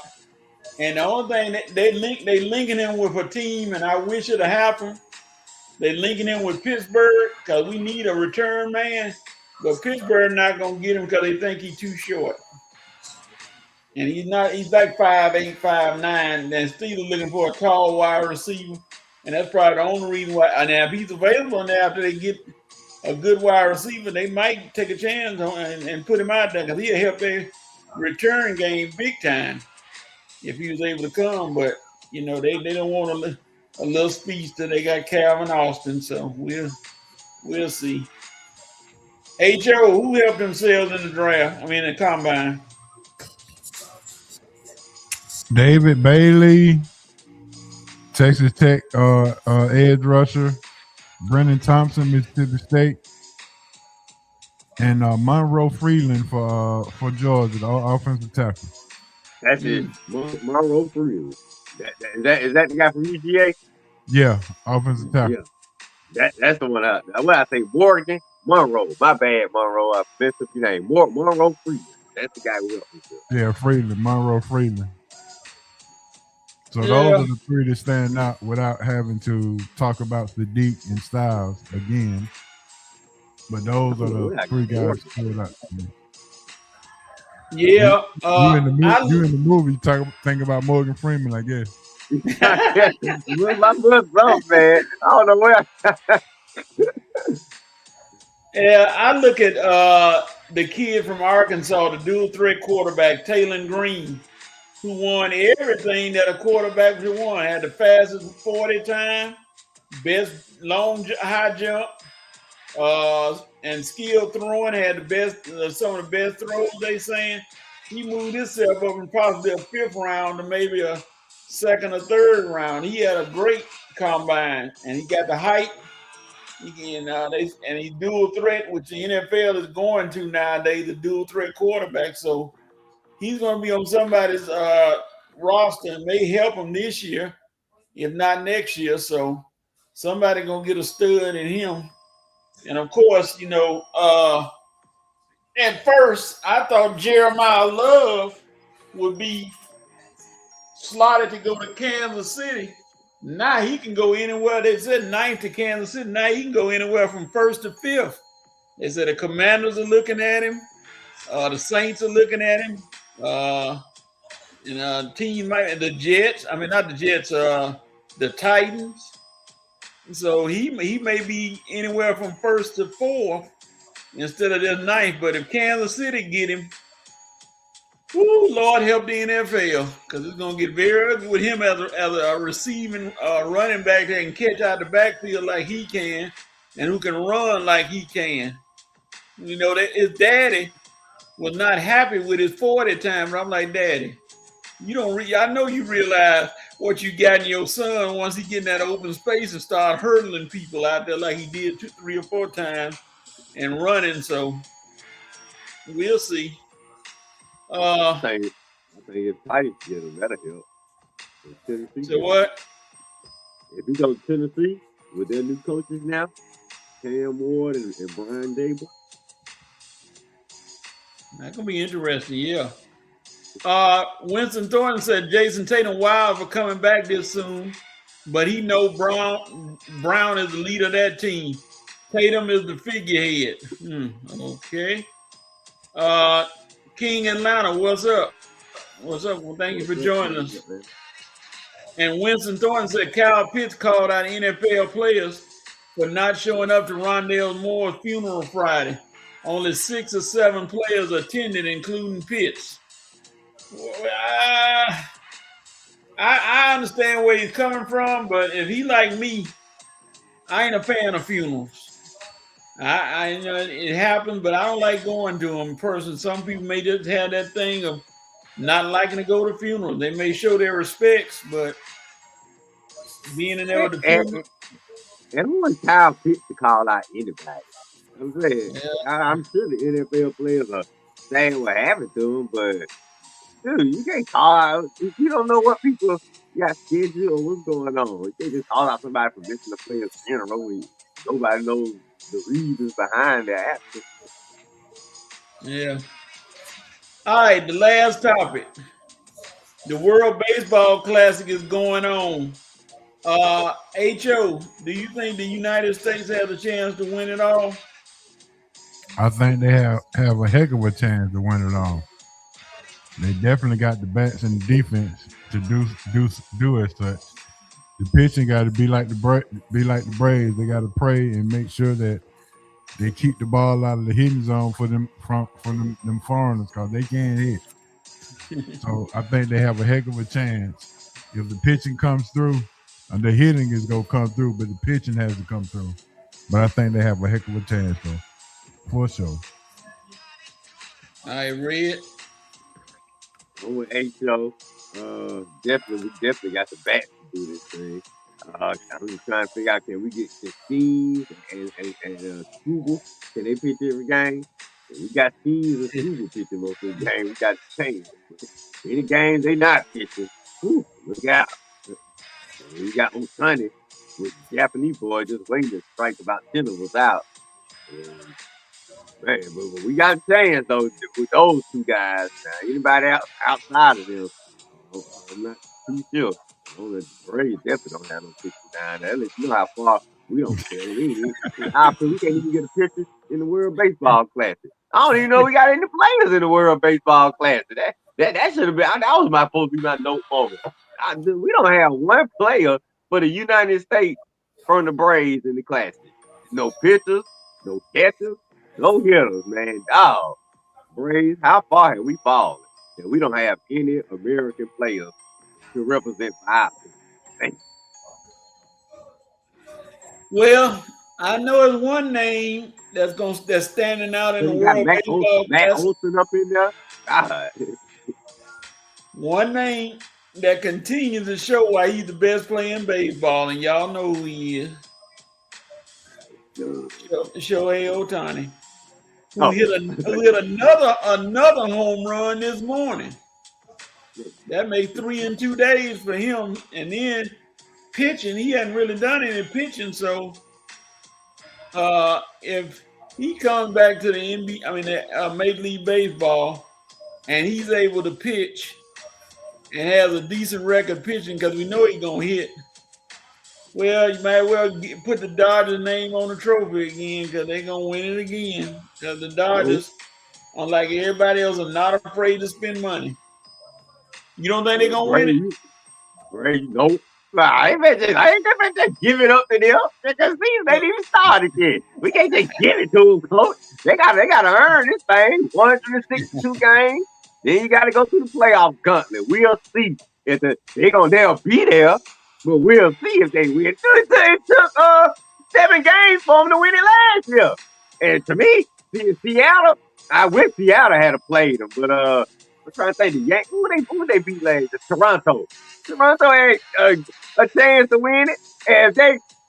[SPEAKER 2] And the only thing they linking him with a team, and I wish it had happened. They linking him with Pittsburgh because we need a return man, but Pittsburgh not gonna get him because they think he's too short. And he's not. He's like 5'8", 5'9", and still looking for a tall wide receiver. And that's probably the only reason why. Now, if he's available now after they get a good wide receiver, they might take a chance on and put him out there because he'll help their return game big time if he was able to come. But they don't want a little speedster. They got Calvin Austin, so we'll see. H.O., who helped themselves in the draft? I mean, the combine.
[SPEAKER 3] David Bailey, Texas Tech edge rusher, Brennan Thompson, Mississippi State, and Monroe Freeland for Georgia, the offensive tackle.
[SPEAKER 1] That's it, Monroe Freeland. Is that the guy from UGA?
[SPEAKER 3] Yeah, offensive tackle.
[SPEAKER 1] Yeah, that's the one. What I say, Morgan Monroe. My bad, Monroe. I messed up your name. Monroe Freeland. That's the guy who helped me.
[SPEAKER 3] Yeah, Freeland, Monroe Freeland. So those are the three that stand out without having to talk about Sadiq and Styles again. But those are the three guys that stood out to me.
[SPEAKER 2] Yeah.
[SPEAKER 3] You in the movie think about Morgan Freeman, I guess.
[SPEAKER 1] My brother, man. I don't know where.
[SPEAKER 2] Yeah, I look at the kid from Arkansas, the dual threat quarterback, Taylor Green, who won everything that a quarterback should won. Had the fastest 40 time, best long high jump, and skill throwing. Had the best, some of the best throws. They saying he moved himself up from possibly a 5th round to maybe a 2nd or 3rd round. He had a great combine, and he got the height. And he's dual threat, which the NFL is going to nowadays, the dual threat quarterback. So he's going to be on somebody's roster and may help him this year, if not next year. So somebody going to get a stud in him. And of course, at first I thought Jeremiah Love would be slotted to go to Kansas City. Now he can go anywhere. They said 9th to Kansas City. Now he can go anywhere from 1st to 5th. They said the Commanders are looking at him. The Saints are looking at him. Team the Jets. I mean, not the Jets. The Titans. So he may be anywhere from 1st to 4th instead of just 9th. But if Kansas City get him, Lord help the NFL, because it's going to get very ugly with him as a receiving running back that can catch out the backfield like he can and who can run like he can. His daddy was not happy with his 40 time, but I'm like, Daddy, I know you realize what you got in your son once he get in that open space and start hurdling people out there like he did 2, 3, or 4 times and running. So we'll see.
[SPEAKER 1] I think if Titans get him, that'll help.
[SPEAKER 2] So what?
[SPEAKER 1] If he goes to Tennessee with their new coaches now, Cam Ward and Brian Dable.
[SPEAKER 2] That's gonna be interesting, yeah. Winston Thornton said Jason Tatum wild for coming back this soon, but he know Brown is the leader of that team. Tatum is the figurehead. Okay. King Atlanta, what's up? What's up? Well, thank you for joining us. And Winston Thornton said Kyle Pitts called out NFL players for not showing up to Rondale Moore's funeral Friday. Only 6 or 7 players attended, including Pitts. I understand where he's coming from, but if he like me, I ain't a fan of funerals. I you know it happens, but I don't like going to them in person. Some people may just have that thing of not liking to go to funerals. They may show their respects, but being in there with the funeral.
[SPEAKER 1] And who was Kyle Pitts to call out anybody? I'm saying, I'm sure the NFL players are saying what happened to them, but dude, you can't call out if you don't know what people got scheduled or what's going on. You can't just call out somebody for missing a player's funeral when nobody knows the reasons behind their absence.
[SPEAKER 2] Yeah. All right, the last topic. The World Baseball Classic is going on. Ho, do you think the United States has a chance to win it all?
[SPEAKER 3] I think they have a heck of a chance to win it all. They definitely got the bats and the defense to do as such. The pitching got to be like the Braves. They got to pray and make sure that they keep the ball out of the hitting zone for them them foreigners because they can't hit. So I think they have a heck of a chance. If the pitching comes through, the hitting is gonna come through, but the pitching has to come through. But I think they have a heck of a chance though, for sure.
[SPEAKER 2] I read.
[SPEAKER 1] I'm with H.O. We definitely got the bat to do this thing. I'm just trying to figure out, can we get Steve and Struble? Can they pitch every game? We got Steve and Struble pitching most of the game. We got to change. Any games they not pitching, look out. We got Ohtani with the Japanese boy just waiting to strike about 10 of us out. Man, but we got a chance though with those two guys. Now, anybody outside of them, I'm not too sure. The Braves definitely don't have no pitchers down there. Let you know how far we don't care. We can't even get a pitcher in the World Baseball Classic. I don't even know we got any players in the World Baseball Classic. That should have been. That was supposed to be my note moment. We don't have one player for the United States from the Braves in the Classic. No pitchers, no catchers, no hitters, man. Dog. Braves, how far have we fallen? And we don't have any American players to represent our team.
[SPEAKER 2] Well, I know it's one name that's standing out in the World Baseball Classic.
[SPEAKER 1] Matt Olson up in there. God.
[SPEAKER 2] One name that continues to show why he's the best player in baseball, and y'all know who he is. Shohei Ohtani, who hit another home run this morning. That made 3 in 2 days for him. And then pitching, he hadn't really done any pitching. So if he comes back to the Major League Baseball, and he's able to pitch and has a decent record pitching, because we know he's gonna hit, well, you might well put the Dodgers name on the trophy again, because they're gonna win it again. Because the Dodgers, unlike everybody else, are not afraid to spend money. You don't think they're gonna win it?
[SPEAKER 1] Right, nope. I ain't just give it up to them. Because these ain't even started yet. We can't just give it to them, coach. They gotta earn this thing. 162 games. Then you gotta go through the playoff gauntlet. We'll see if they'll be there, but we'll see if they win. It took 7 games for them to win it last year. And to me, Seattle, I wish Seattle had played them, but I'm trying to say the Yankees. Who they beat last year? Toronto. Toronto had a chance to win it. And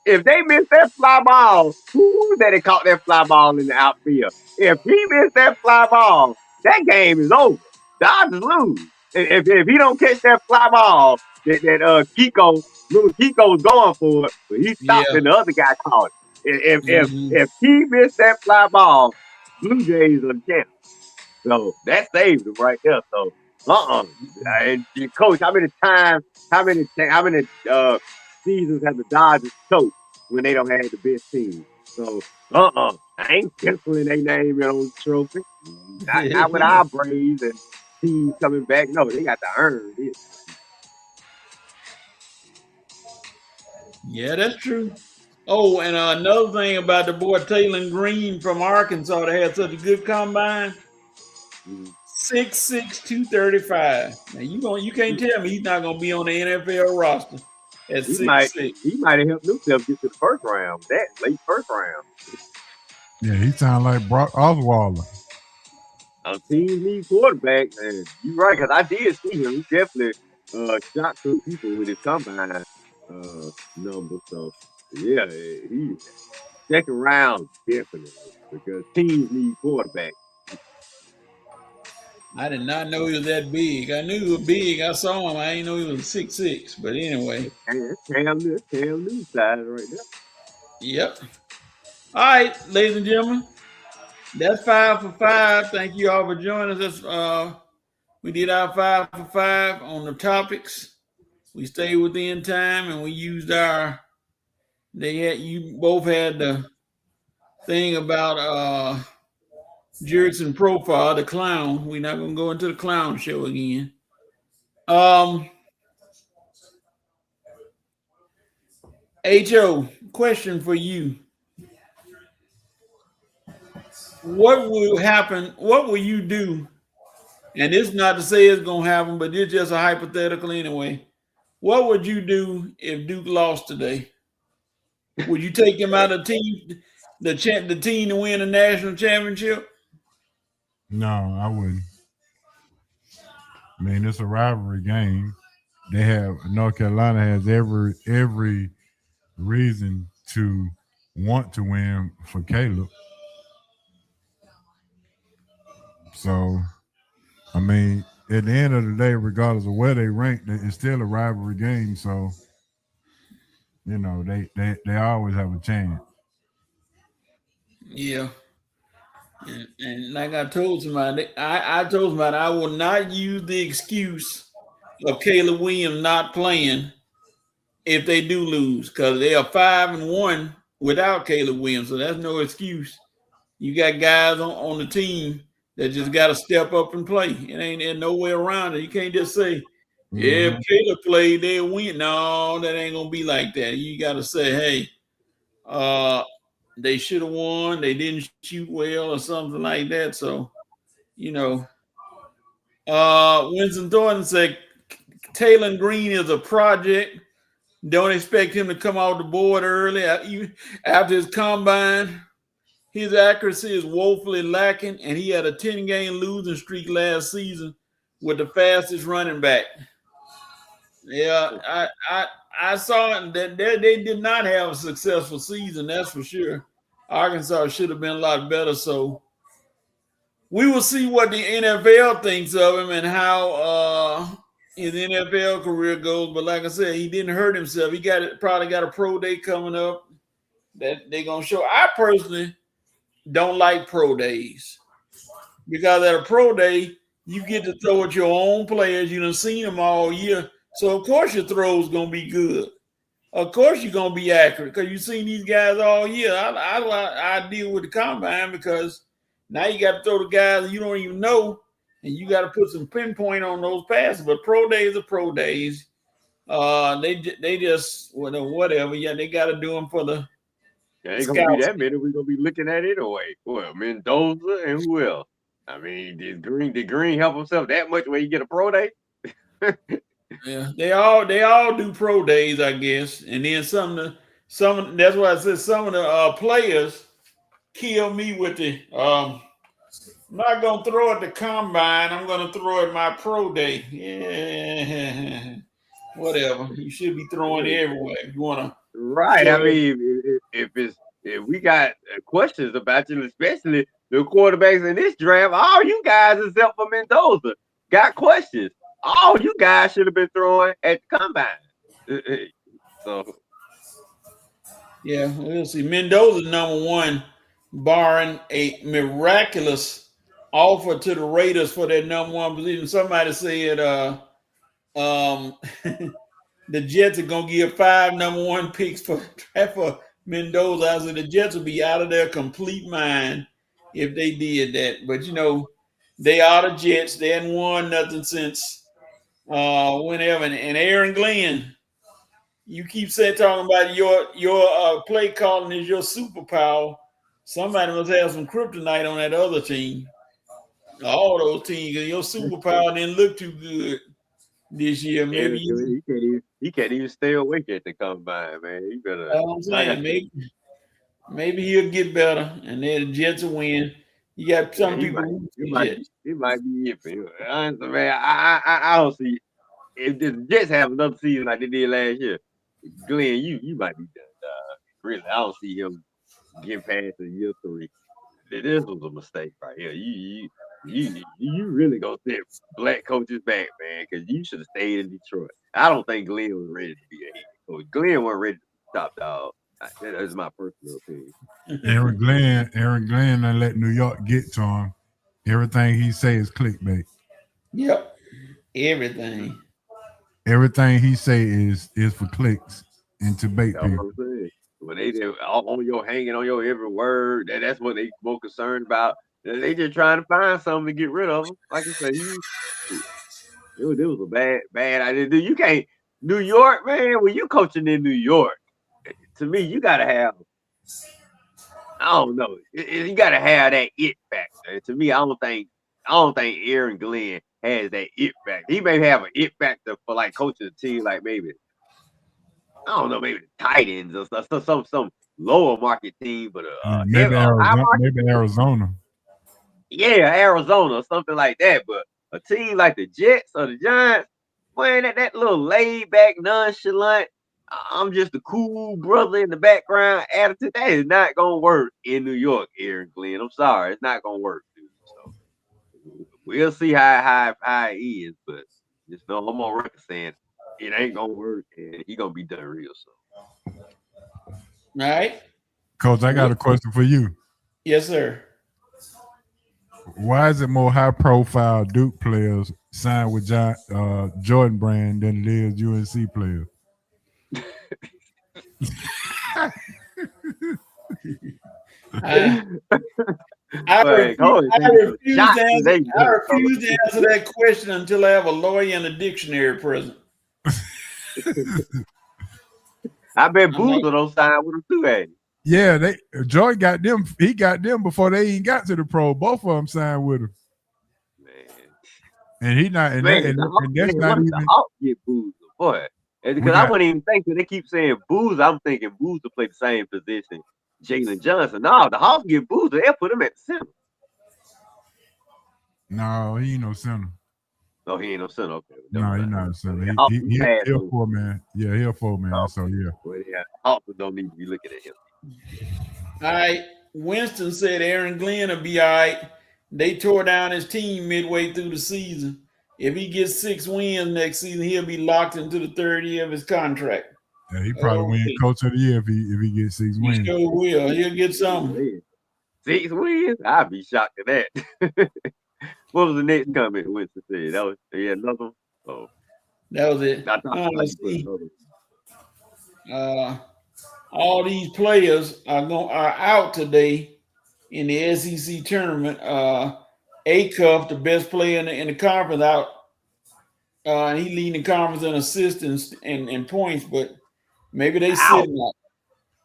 [SPEAKER 1] if they miss that fly ball, who that they caught that fly ball in the outfield? If he missed that fly ball, that game is over. Dodgers lose. If he don't catch that fly ball, that little Kiko was going for it, but he stopped and the other guy caught it. If he missed that fly ball, Blue Jays are the champ. So that saved him right there. So And coach, how many seasons have the Dodgers choked when they don't have the best team? So, I ain't canceling their name on the trophy. Not with our Braves and teams coming back. No, they got to earn it.
[SPEAKER 2] Yeah, that's true. Oh, and another thing about the boy Taylor Green from Arkansas that had such a good combine. 6'6", 235. Now you can't tell me he's not gonna be on the NFL roster at
[SPEAKER 1] He
[SPEAKER 2] 6'6".
[SPEAKER 1] might have helped himself get to the first round. That late first round.
[SPEAKER 3] Yeah, he sound like Brock Osweiler.
[SPEAKER 1] Teams need quarterbacks, and you're right, because I did see him. He definitely shocked some people with his combine number. So yeah, he second round definitely because teams need quarterbacks.
[SPEAKER 2] I did not know he was that big. I knew he was big. I saw him. I didn't know he was 6'6". But anyway.
[SPEAKER 1] That's Cam Newton size right there.
[SPEAKER 2] Yep. All right, ladies and gentlemen. That's 5 for 5. Thank you all for joining us. We did our 5 for 5 on the topics. We stayed within time and we used our you both had the thing about Jerickson Profile, the clown. We're not gonna go into the clown show again. HO, question for you. What will happen? What will you do? And it's not to say it's gonna happen, but it's just a hypothetical anyway. What would you do if Duke lost today? Would you take him out of the team to win a national championship?
[SPEAKER 3] No, I wouldn't. I mean, it's a rivalry game. They have North Carolina has every reason to want to win for Caleb. So, I mean, at the end of the day, regardless of where they rank, it's still a rivalry game. So, you know, they always have a chance.
[SPEAKER 2] Yeah. And like I told somebody, I told somebody I will not use the excuse of Caleb Williams not playing if they do lose, because they are 5-1 without Caleb Williams. So that's no excuse. You got guys on the team that just got to step up and play. It ain't no way around it. You can't just say, yeah, if Caleb played, they'll win. No, that ain't going to be like that. You got to say, hey, they should have won. They didn't shoot well or something like that. So, you know, Winston Thornton said Taylor Green is a project. Don't expect him to come off the board early. After his combine, his accuracy is woefully lacking, and he had a 10-game losing streak last season with the fastest running back. Yeah, I saw it that they did not have a successful season, that's for sure. Arkansas should have been a lot better. So we will see what the NFL thinks of him and how his NFL career goes. But like I said, he didn't hurt himself. He probably got a pro day coming up that they're gonna show. I personally don't like pro days because at a pro day you get to throw at your own players. You done seen them all year, so of course your throw's gonna be good. Of course you're gonna be accurate because you've seen these guys all year. I deal with the combine because now you got to throw the guys you don't even know, and you got to put some pinpoint on those passes. But pro days are pro days. They just whatever. Yeah, they got to do them for the.
[SPEAKER 1] There ain't gonna be that many. We're gonna be looking at it anyway. Well, Mendoza and who else? I mean, did Green help himself that much when you get a pro day?
[SPEAKER 2] Yeah, they all do pro days, I guess, and then some that's why I said some of the players kill me with the I'm not gonna throw at the combine, I'm gonna throw at my pro day. Yeah, whatever. You should be throwing everywhere if you wanna.
[SPEAKER 1] Right. I mean, if we got questions about you, especially the quarterbacks in this draft, all you guys except for Mendoza got questions. All you guys should have been throwing at the combine. So,
[SPEAKER 2] yeah, we'll see. Mendoza's number one, barring a miraculous offer to the Raiders for that number one position. Somebody said the Jets are gonna give 5 number one picks for Mendoza. I said the Jets would be out of their complete mind if they did that. But they are the Jets. They hadn't won nothing since whenever. And Aaron Glenn, you keep saying talking about your play calling is your superpower. Somebody must have some kryptonite on that other team. All those teams, your superpower didn't look too good this year. Maybe
[SPEAKER 1] he can't even stay awake at the combine, man. You better.
[SPEAKER 2] That's what I'm saying. Maybe he'll get better, and then the Jets will win. You got some people.
[SPEAKER 1] It might be it for him. Honestly, man, I don't see if the Jets have another season like they did last year. Glenn, you might be done. Really, I don't see him getting past the year 3. This was a mistake right here. You really gonna set black coaches back, man, because you should have stayed in Detroit. I don't think Glenn was ready to be a head coach. Glenn wasn't ready to be top dog. That's my personal opinion.
[SPEAKER 3] Aaron Glenn, and let New York get to him. Everything he say is clickbait.
[SPEAKER 2] Yep, everything.
[SPEAKER 3] Everything he say is for clicks and to bait people.
[SPEAKER 1] When they on your hanging on your every word, that's what they more concerned about. They just trying to find something to get rid of him. Like I said, it was a bad idea. You can't New York, man. When you coaching in New York, to me, you gotta have. I don't know. You gotta have that it factor. And to me, I don't think Aaron Glenn has that it factor. He may have an it factor for like coaching a team, like maybe. I don't know, maybe the Titans or some lower market team, but
[SPEAKER 3] maybe Arizona.
[SPEAKER 1] Yeah, Arizona or something like that. But a team like the Jets or the Giants, playing that little laid back, nonchalant, I'm just a cool brother in the background attitude, that is not gonna work in New York, Aaron Glenn. I'm sorry, it's not gonna work, dude. So we'll see how it is, but just know I'm on record saying it ain't gonna work, and he gonna be done real soon.
[SPEAKER 2] All right,
[SPEAKER 3] Coach, I got a question for you.
[SPEAKER 2] Yes, sir.
[SPEAKER 3] Why is it more high-profile Duke players signed with Jordan Brand than it is UNC players?
[SPEAKER 2] I refuse to answer that question until I have a lawyer and a dictionary present.
[SPEAKER 1] I bet Boozer don't sign with him too, ain't he?
[SPEAKER 3] Yeah, Joy got them. He got them before they even got to the pro. Both of them signed with him.
[SPEAKER 1] Man,
[SPEAKER 3] and he not. And,
[SPEAKER 1] man,
[SPEAKER 3] and that's not even.
[SPEAKER 1] The Hawks get Boozer, boy. Because I wouldn't even think that they keep saying Boozer. I'm thinking Boozer play the same position. Jalen Johnson. No, the Hawks get Boozer. They'll put him at the center.
[SPEAKER 3] No, he ain't no center.
[SPEAKER 1] No, he ain't no center. Okay.
[SPEAKER 3] No, he's not a center. He's a 4-man. Yeah, he's a 4-man. Oh, so yeah.
[SPEAKER 1] Well, yeah, Hawks don't need to be looking at him.
[SPEAKER 2] All right. Winston said Aaron Glenn will be all right. They tore down his team midway through the season. If he gets 6 wins next season, he'll be locked into the 3rd year of his contract.
[SPEAKER 3] Yeah, he probably win Coach of the Year if he gets 6 wins.
[SPEAKER 2] He sure will. He'll get something.
[SPEAKER 1] 6 wins? I'd be shocked at that. What was the next comment Winston said? That was another one? Oh.
[SPEAKER 2] That was it. All these players are out today in the SEC tournament. Acuff, the best player in the conference, out. He leading the conference in assists and points, but maybe they sitting out.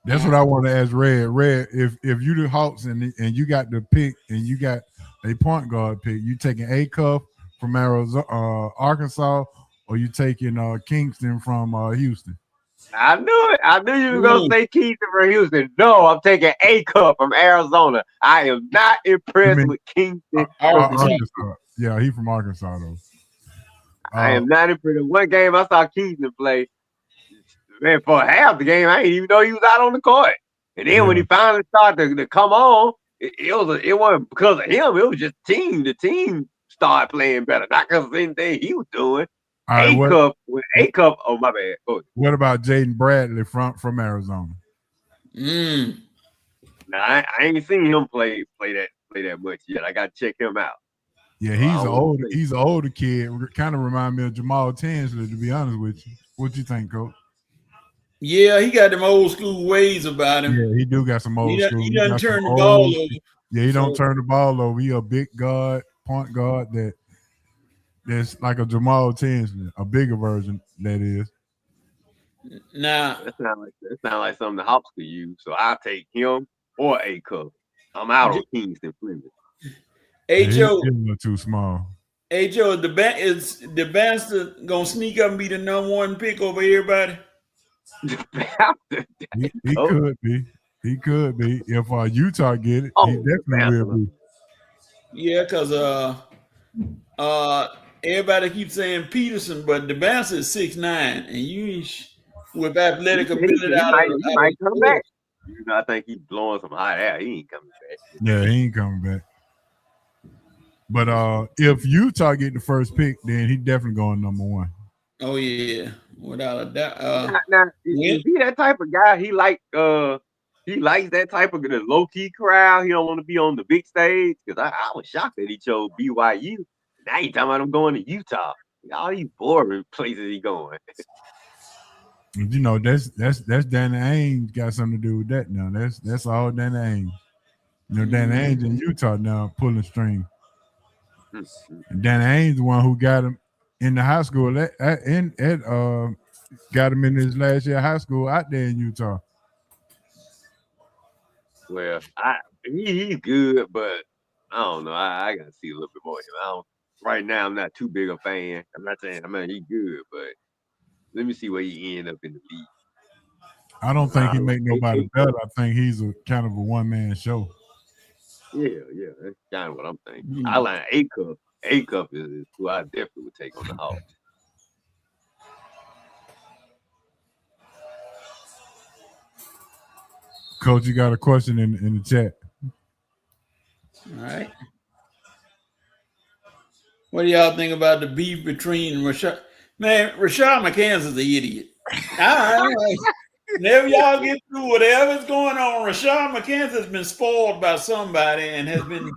[SPEAKER 3] That's what I want to ask Red. Red, if you the Hawks and you got the pick and you got a point guard pick, you taking Acuff from Arkansas, or you taking Kingston from Houston?
[SPEAKER 1] I knew it. I knew you were going to say Kingston from Houston. No, I'm taking Acuff from Arizona. I am not impressed with Kingston.
[SPEAKER 3] Arkansas. Yeah, he's from Arkansas, though.
[SPEAKER 1] I am not impressed. One game I saw Kingston play, man, for half the game, I didn't even know he was out on the court. And then when he finally started to come on, it wasn't because of him. It was just the team started playing better, not because of anything he was doing. Acuff, oh my bad.
[SPEAKER 3] What about Jaden Bradley from Arizona?
[SPEAKER 1] Nah, I ain't seen him play that much yet. I got to check him out.
[SPEAKER 3] Yeah, he's an older kid. Kind of remind me of Jamal Tinsley, to be honest with you. What you think, Coach?
[SPEAKER 2] Yeah, he got them old school ways about him.
[SPEAKER 3] Yeah, he do got some old school.
[SPEAKER 2] He doesn't turn the
[SPEAKER 3] old,
[SPEAKER 2] ball over.
[SPEAKER 3] Yeah, he don't turn the ball over. He a big guard, point guard that's like a Jamal Tinsley, a bigger version, that is.
[SPEAKER 2] Nah.
[SPEAKER 1] That sound like something the Hawks could use. So I'll take him or A Cup. I'm out on Kingston Plymouth.
[SPEAKER 2] H.O.
[SPEAKER 3] He's too small.
[SPEAKER 2] H.O. Is the bastard gonna sneak up and be the #1 pick over everybody?
[SPEAKER 3] He could be. He could be. If Utah get it, he definitely will be.
[SPEAKER 2] Yeah, because everybody keeps saying Peterson, but the bastard is 6'9", and you with athletic ability
[SPEAKER 1] he might come back. You know, I think he's blowing some hot air. He ain't coming back.
[SPEAKER 3] Yeah, he ain't coming back. But if Utah get the first pick, then he definitely going #1.
[SPEAKER 2] Oh yeah, without a doubt.
[SPEAKER 1] Now, is he that type of guy? He likes that type of the low key crowd. He don't want to be on the big stage. Because I was shocked that he chose BYU. Now you talking about him going to Utah. All these boring places he going.
[SPEAKER 3] You know, that's Danny Ainge got something to do with that now. That's all Danny Ainge. You know, Danny Ainge in Utah now pulling string. And Danny Ainge the one who got him in the high school got him in his last year of high school out there in Utah.
[SPEAKER 1] Well, he's good, but I don't know. I gotta see a little bit more of him. Right now, I'm not too big a fan. I'm not saying he's good, but let me see where he end up in the league.
[SPEAKER 3] I don't think he make nobody better. I think he's a kind of a one-man show.
[SPEAKER 1] Yeah, that's kind of what I'm thinking. I like A Cup. A Cup is who I definitely would take on the Hawks.
[SPEAKER 3] Coach, you got a question in the chat.
[SPEAKER 2] All right. What do y'all think about the beef between Rashad? Man, Rashad McCants is an idiot. Whenever y'all get through whatever's going on, Rashad McCants has been spoiled by somebody and has been,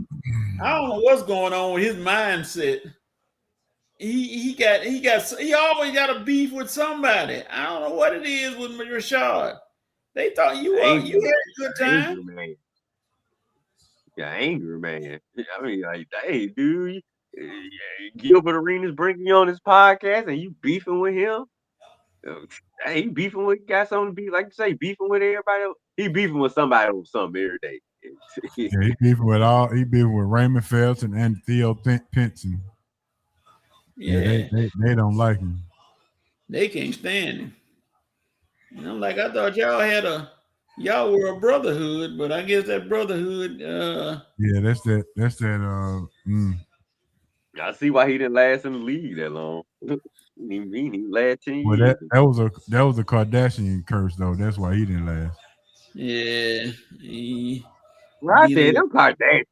[SPEAKER 2] I don't know what's going on with his mindset. He always got a beef with somebody. I don't know what it is with Rashad. They thought you had a good time.
[SPEAKER 1] Angry man. I mean, like, hey, dude, Gilbert Arenas bringing you on this podcast and you beefing with him? Hey, he beefing with, got something to be, like you say, beefing with everybody else. He beefing with somebody over something every day.
[SPEAKER 3] He beefing with Raymond Felton and Theo Pinson. Yeah, they don't like him.
[SPEAKER 2] They can't stand him. You know, like I thought y'all were a brotherhood, but I guess that brotherhood.
[SPEAKER 3] Yeah, that's that.
[SPEAKER 1] I see why he didn't last in the league that long. He last 10
[SPEAKER 3] well,
[SPEAKER 1] years.
[SPEAKER 3] that was a Kardashian curse though. That's why he didn't last.
[SPEAKER 2] Yeah,
[SPEAKER 1] I said them Kardashians.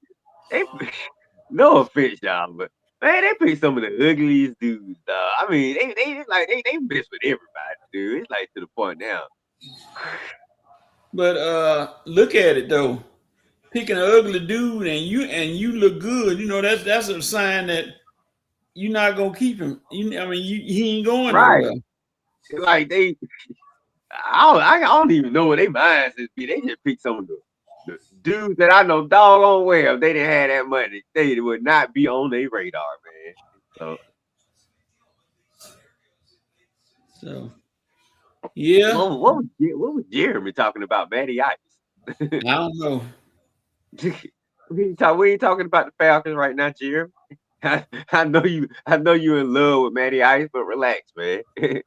[SPEAKER 1] No offense, y'all, but man, they pick some of the ugliest dudes. I mean, they mess with everybody, dude. It's like to the point now.
[SPEAKER 2] But look at it though. Picking an ugly dude and you look good, you know, that's a sign that you're not gonna keep him. He ain't going nowhere.
[SPEAKER 1] Like I don't even know what they minds is be. They just pick some of the dudes that I know doggone well. If they didn't have that money, they would not be on their radar, man.
[SPEAKER 2] So yeah.
[SPEAKER 1] What was Jeremy talking about, Matty Ice?
[SPEAKER 2] I don't know.
[SPEAKER 1] We ain't talking about the Falcons right now, Jeremy. I know you in love with Matty Ice, but relax, man. He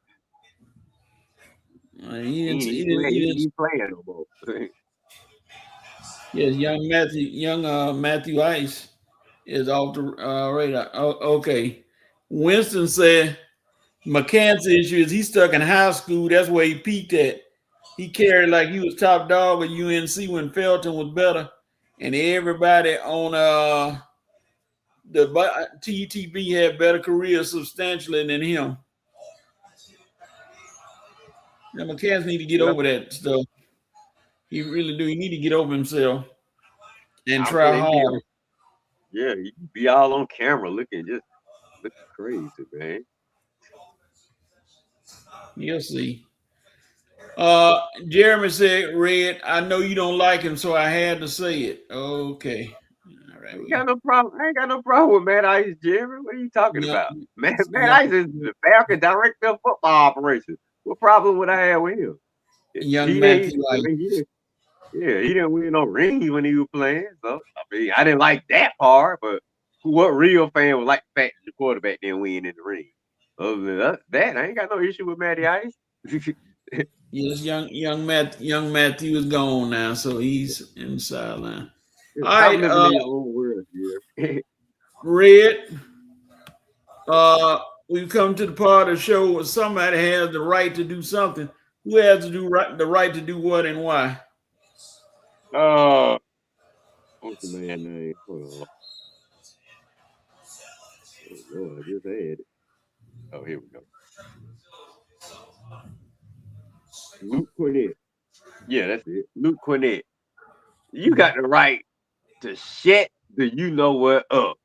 [SPEAKER 1] ain't playing no more.
[SPEAKER 2] Yes, young Matthew Ice is off the radar. Oh, okay. Winston said McCants' issue is he's stuck in high school. That's where he peaked at. He carried like he was top dog at UNC when Felton was better, and everybody on the TTB had better careers substantially than him. Now McCants need to get over that stuff. He really do. He need to get over himself and try hard.
[SPEAKER 1] Yeah, you be all on camera looking crazy, man.
[SPEAKER 2] You'll see. Jeremy said, Red, I know you don't like him, so I had to say it. Okay. All right.
[SPEAKER 1] I ain't got no problem. I ain't got no problem with Matt Ice, Jeremy. What are you talking about? Matt
[SPEAKER 2] young,
[SPEAKER 1] Ice is the Falcon director of football operations. What problem would I have with him?
[SPEAKER 2] young
[SPEAKER 1] He
[SPEAKER 2] Matthew.
[SPEAKER 1] he didn't win no ring when he was playing. So I mean, I didn't like that part, but what real fan would like the fact that the quarterback didn't win in the ring? Other than that, I ain't got no issue with Matty Ice.
[SPEAKER 2] Yes, young Matthew is gone now, so he's in the sideline. All
[SPEAKER 1] Stop
[SPEAKER 2] right,
[SPEAKER 1] living in your own world, yeah.
[SPEAKER 2] Red. We've come to the part of the show where somebody has the right to do something. Who has to do the right to do what and why?
[SPEAKER 1] What's the man name? Hold on. Oh, Lord, I just had it. Oh, here we go. Luke Cornett. Yeah, that's it. Luke Cornett. You got the right to shut the you know what up.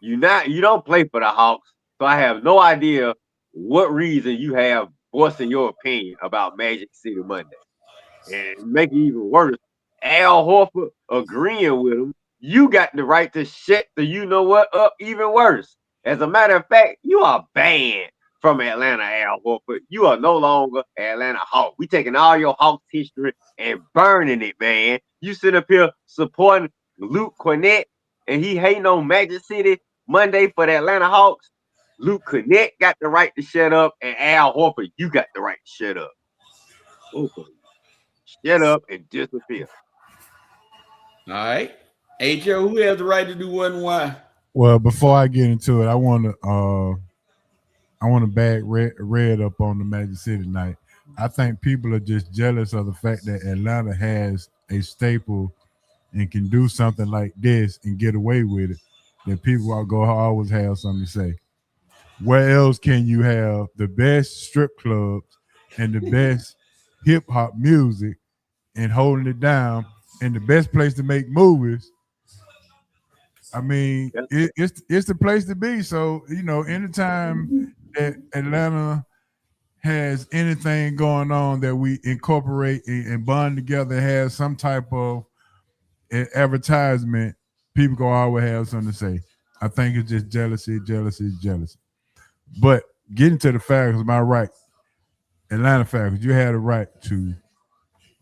[SPEAKER 1] You don't play for the Hawks, so I have no idea what reason you have voicing your opinion about Magic City Monday. And make it even worse, Al Horford agreeing with him. You got the right to shut the you know what up even worse. As a matter of fact, you are banned from Atlanta, Al Horford. You are no longer Atlanta Hawk. We taking all your Hawks history and burning it, man. You sit up here supporting Luke Cornett and he hating on Magic City Monday for the Atlanta Hawks. Luke Cornett got the right to shut up, and Al Horford, you got the right to shut up. Okay. Shut up and disappear.
[SPEAKER 2] All right. H.O., who has the right to do what and why?
[SPEAKER 3] Well, before I get into it, I want to back red up on the Magic City night. I think people are just jealous of the fact that Atlanta has a staple and can do something like this and get away with it. That people are going to always have something to say. Where else can you have the best strip clubs and the best hip hop music and holding it down and the best place to make movies? I mean, it's the place to be. So, anytime that Atlanta has anything going on that we incorporate and bond together, has some type of advertisement, people go always have something to say. I think it's just jealousy. But getting to the facts, am I right? Atlanta Falcons, you had a right to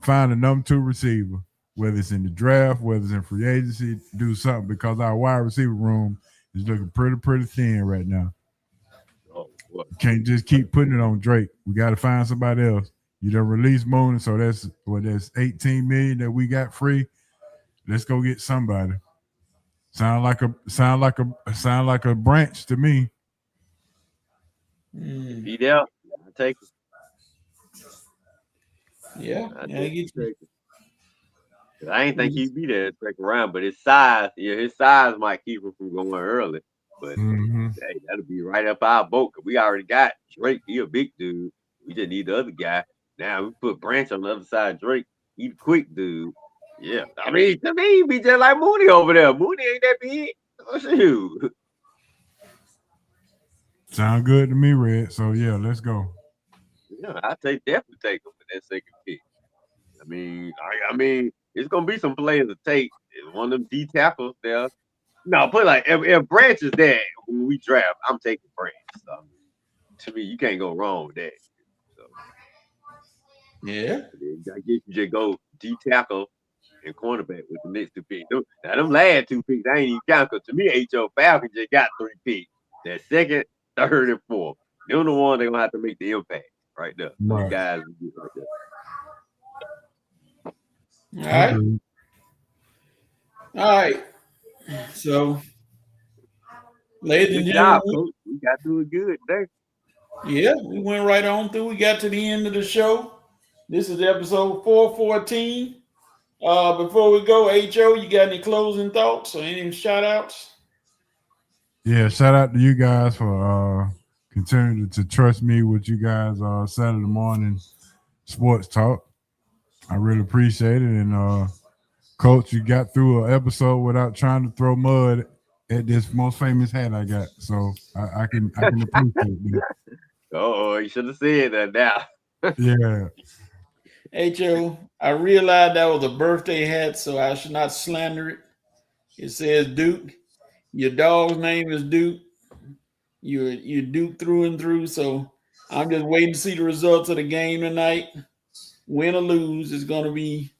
[SPEAKER 3] find a number 2 receiver, whether it's in the draft, whether it's in free agency, do something because our wide receiver room is looking pretty thin right now. Can't just keep putting it on Drake. We got to find somebody else. You done release Moon, so that's $18 million that we got free. Let's go get somebody. Sound like a branch to me.
[SPEAKER 1] Be there. I'll take it.
[SPEAKER 2] Yeah, I ain't
[SPEAKER 1] think he'd be there to take around, but his size might keep him from going early. But hey, that'll be right up our boat. Cause we already got Drake. He a big dude. We just need the other guy. Now we put Branch on the other side of Drake. He the quick dude. Yeah. I mean, to me, he be just like Mooney over there. Mooney ain't that big. Oh, shoot.
[SPEAKER 3] Sound good to me, Red. So yeah, let's go.
[SPEAKER 1] Yeah, definitely take him for that second pick. I mean, it's gonna be some players to take. It's one of them D tackles there. No, put like if Branch is there when we draft, I'm taking Branch. So, to me, you can't go wrong with that. So,
[SPEAKER 2] yeah,
[SPEAKER 1] I guess you just go D tackle and cornerback with the next 2 picks. Now them last 2 picks, I ain't even count because to me, H.O. Falcon just got 3 picks. That second, third, and fourth. They're the one they're gonna have to make the impact right there.
[SPEAKER 3] Right.
[SPEAKER 1] Those guys right
[SPEAKER 2] All
[SPEAKER 1] there.
[SPEAKER 2] right. All right. So, ladies and gentlemen,
[SPEAKER 1] we got through it good today.
[SPEAKER 2] Yeah, we went right on through. We got to the end of the show. This is episode 414. Before we go, H.O., you got any closing thoughts or any shout outs?
[SPEAKER 3] Yeah, shout out to you guys for continuing to trust me with you guys Saturday morning sports talk. I really appreciate it. And Coach, you got through an episode without trying to throw mud at this most famous hat I got. So I can appreciate it.
[SPEAKER 1] Oh, you should have said that now.
[SPEAKER 3] Yeah.
[SPEAKER 2] Ho, I realized that was a birthday hat, so I should not slander it. It says Duke. Your dog's name is Duke. You're Duke through and through. So I'm just waiting to see the results of the game tonight. Win or lose, it's going to be.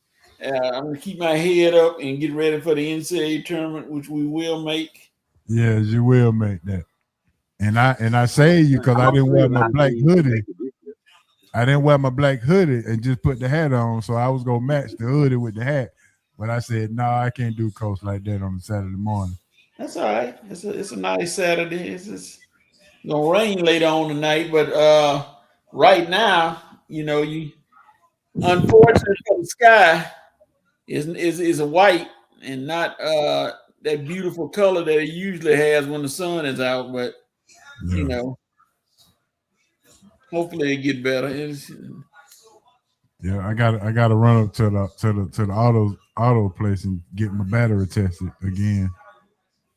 [SPEAKER 2] I'm going to keep my head up and get ready for the NCAA tournament, which we will make.
[SPEAKER 3] Yes, you will make that. And I say you because I didn't wear my black hoodie. I didn't wear my black hoodie and just put the hat on, so I was gonna match the hoodie with the hat. But I said, no, I can't do coach like that on a Saturday morning.
[SPEAKER 2] That's all right. It's a nice Saturday. It's gonna rain later on tonight, but right now, you unfortunately for the sky is a white and not that beautiful color that it usually has when the sun is out. But hopefully it get better.
[SPEAKER 3] Yeah, I got to run up to the auto place and get my battery tested again.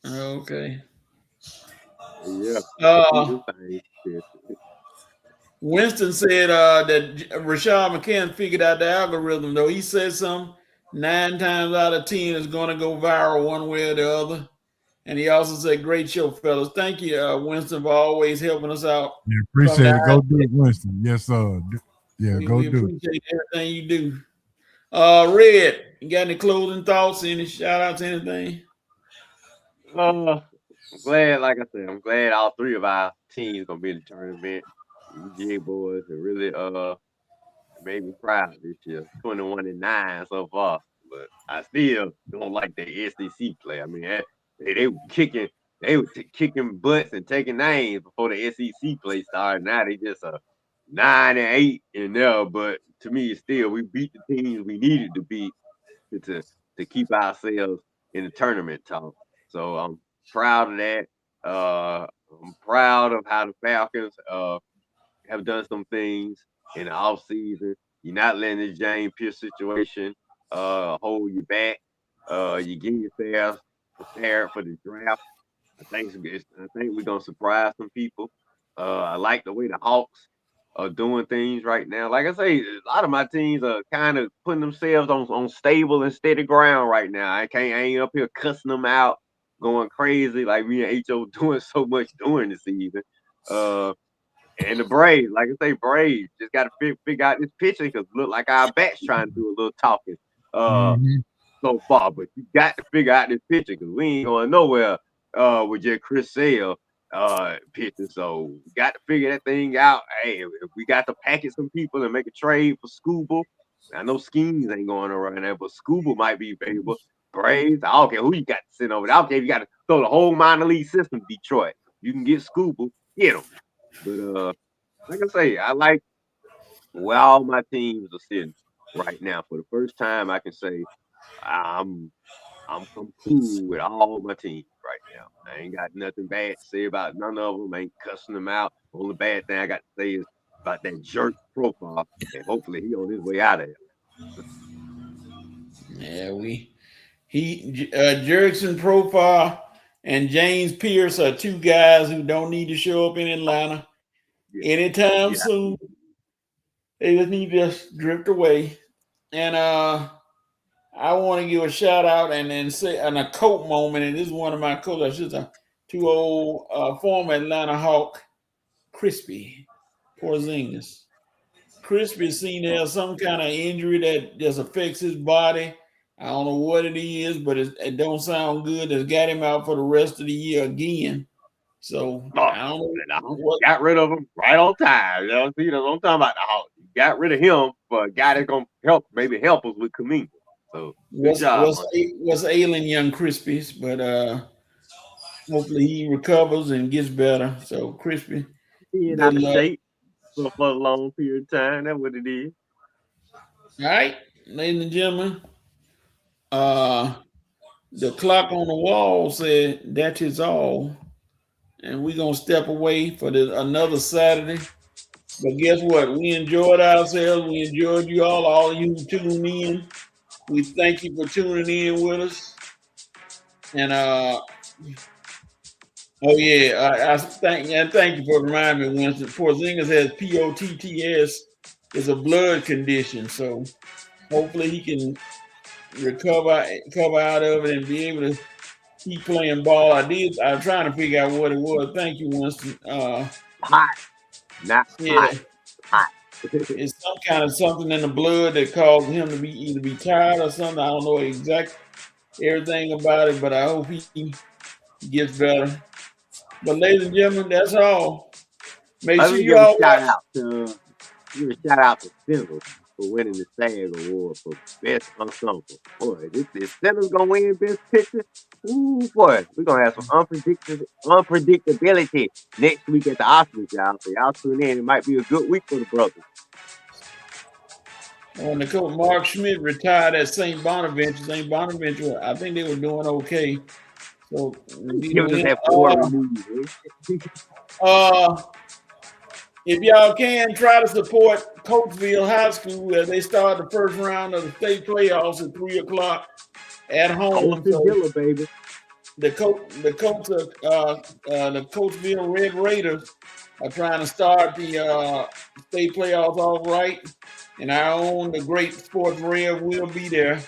[SPEAKER 2] Okay.
[SPEAKER 1] Yeah.
[SPEAKER 2] Winston said that Rashad McCann figured out the algorithm, though. He said something 9 times out of 10 is going to go viral one way or the other. And he also said, great show, fellas. Thank you, Winston, for always helping us out.
[SPEAKER 3] Yeah, appreciate it. Go do it, Winston. Yes, sir. Yeah, go do it.
[SPEAKER 2] Appreciate everything you do. Red, you got any closing thoughts? Any shout outs, anything?
[SPEAKER 1] I'm glad, like I said, I'm glad all 3 of our teams gonna be in the tournament. UGA boys are really made me proud this year. 21-9 so far, but I still don't like the SEC play. I mean, they were kicking butts and taking names before the SEC play started. Now they just 9-8 in there, but to me, still we beat the teams we needed to beat to keep ourselves in the tournament talk. So I'm proud of that. I'm proud of how the Falcons have done some things in the offseason. You're not letting this James Pierce situation hold you back. You get yourself prepared for the draft. I think we're gonna surprise some people. I like the way the Hawks are doing things right now. Like I say, a lot of my teams are kind of putting themselves on stable and steady ground right now. I ain't up here cussing them out, going crazy like me and Ho doing so much during the season. And the Braves, like I say, Braves just got to figure out this pitching because look like our bats trying to do a little talking so far. But you got to figure out this pitching because we ain't going nowhere with just Chris Sale pitching. So we got to figure that thing out. Hey, if we got to package some people and make a trade for Scooble. I know Schemes ain't going around there, but Scooble might be available. Braves, I don't care who you got to send over there. I don't care if you got to throw the whole minor league system to Detroit. You can get Scooble, get him. But like I say, I like where all my teams are sitting right now. For the first time, I can say I'm cool with all my teams right now. I ain't got nothing bad to say about none of them. I ain't cussing them out. The only bad thing I got to say is about that jerk profile, and hopefully he on his way out of here.
[SPEAKER 2] Yeah, Jerickson Profile and James Pierce are 2 guys who don't need to show up in Atlanta anytime soon. They just need to just drift away. And I want to give a shout out and then say a quote moment, and this is one of my quotes. I should say, to old former Atlanta Hawk, Crispy Porzingis. Crispy seen to have some kind of injury that just affects his body. I don't know what it is, but it don't sound good. It's got him out for the rest of the year again. So I don't know.
[SPEAKER 1] Got rid of him right on time. You know, see, that's what I'm talking about. The Hawks. Got rid of him for a guy that's gonna help us with Kuminga. So
[SPEAKER 2] what's ailing young Crispy, but hopefully he recovers and gets better. So Crispy,
[SPEAKER 1] he in out of shape for a long period of time. That's what it is.
[SPEAKER 2] All right, ladies and gentlemen. The clock on the wall said that is all. And we're going to step away for another Saturday. But guess what? We enjoyed ourselves. We enjoyed you all of you tuning in. We thank you for tuning in with us. And I thank you for reminding me, Winston. Porzingis has POTTS it's a blood condition. So hopefully he can recover out of it and be able to keep playing ball. I'm trying to figure out what it was. Thank you, Winston.
[SPEAKER 1] Hot, not
[SPEAKER 2] Yeah,
[SPEAKER 1] hot.
[SPEAKER 2] it's some kind of something in the blood that caused him to either be tired or something. I don't know exactly everything about it, but I hope he gets better. But ladies and gentlemen, that's all. Make sure you all
[SPEAKER 1] Give a shout out to Sinners for winning the SAG Award for Best Ensemble. Boy, this Sinners gonna win Best Picture. Ooh, boy, we're gonna have some unpredictability next week at the Oscars, y'all. So y'all tune in. It might be a good week for the brothers.
[SPEAKER 2] When the coach Mark Schmidt retired at St. Bonaventure, I think they were doing okay. So if y'all can, try to support Coatesville High School as they start the first round of the state playoffs at 3:00 at home.
[SPEAKER 1] Baby.
[SPEAKER 2] The Coatesville Red Raiders are trying to start the state playoffs off right, and our own the great Sports Rev will be there.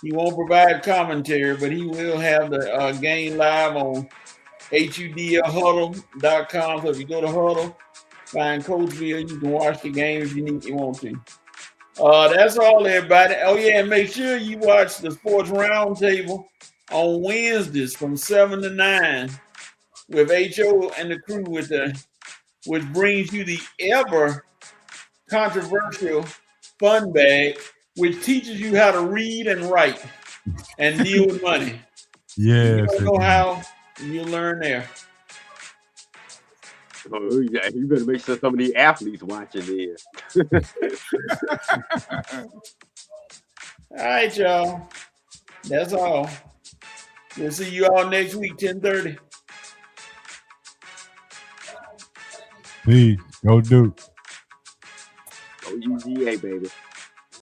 [SPEAKER 2] He won't provide commentary, but he will have the game live on HUDLHuddle.com. So if you go to Huddle, find Coatesville, you can watch the game if you want to. That's all, everybody. Oh yeah, and make sure you watch the Sports Roundtable on Wednesdays from 7 to 9 with HO and the crew which brings you the ever controversial fun bag, which teaches you how to read and write and deal with money.
[SPEAKER 3] Yeah,
[SPEAKER 2] you don't know how, you learn there.
[SPEAKER 1] Oh, yeah, you better make sure some of these athletes watching there.
[SPEAKER 2] All right, y'all. That's all. We'll see you all next week, 10:30.
[SPEAKER 3] Peace. Go Duke.
[SPEAKER 1] Go UGA, baby.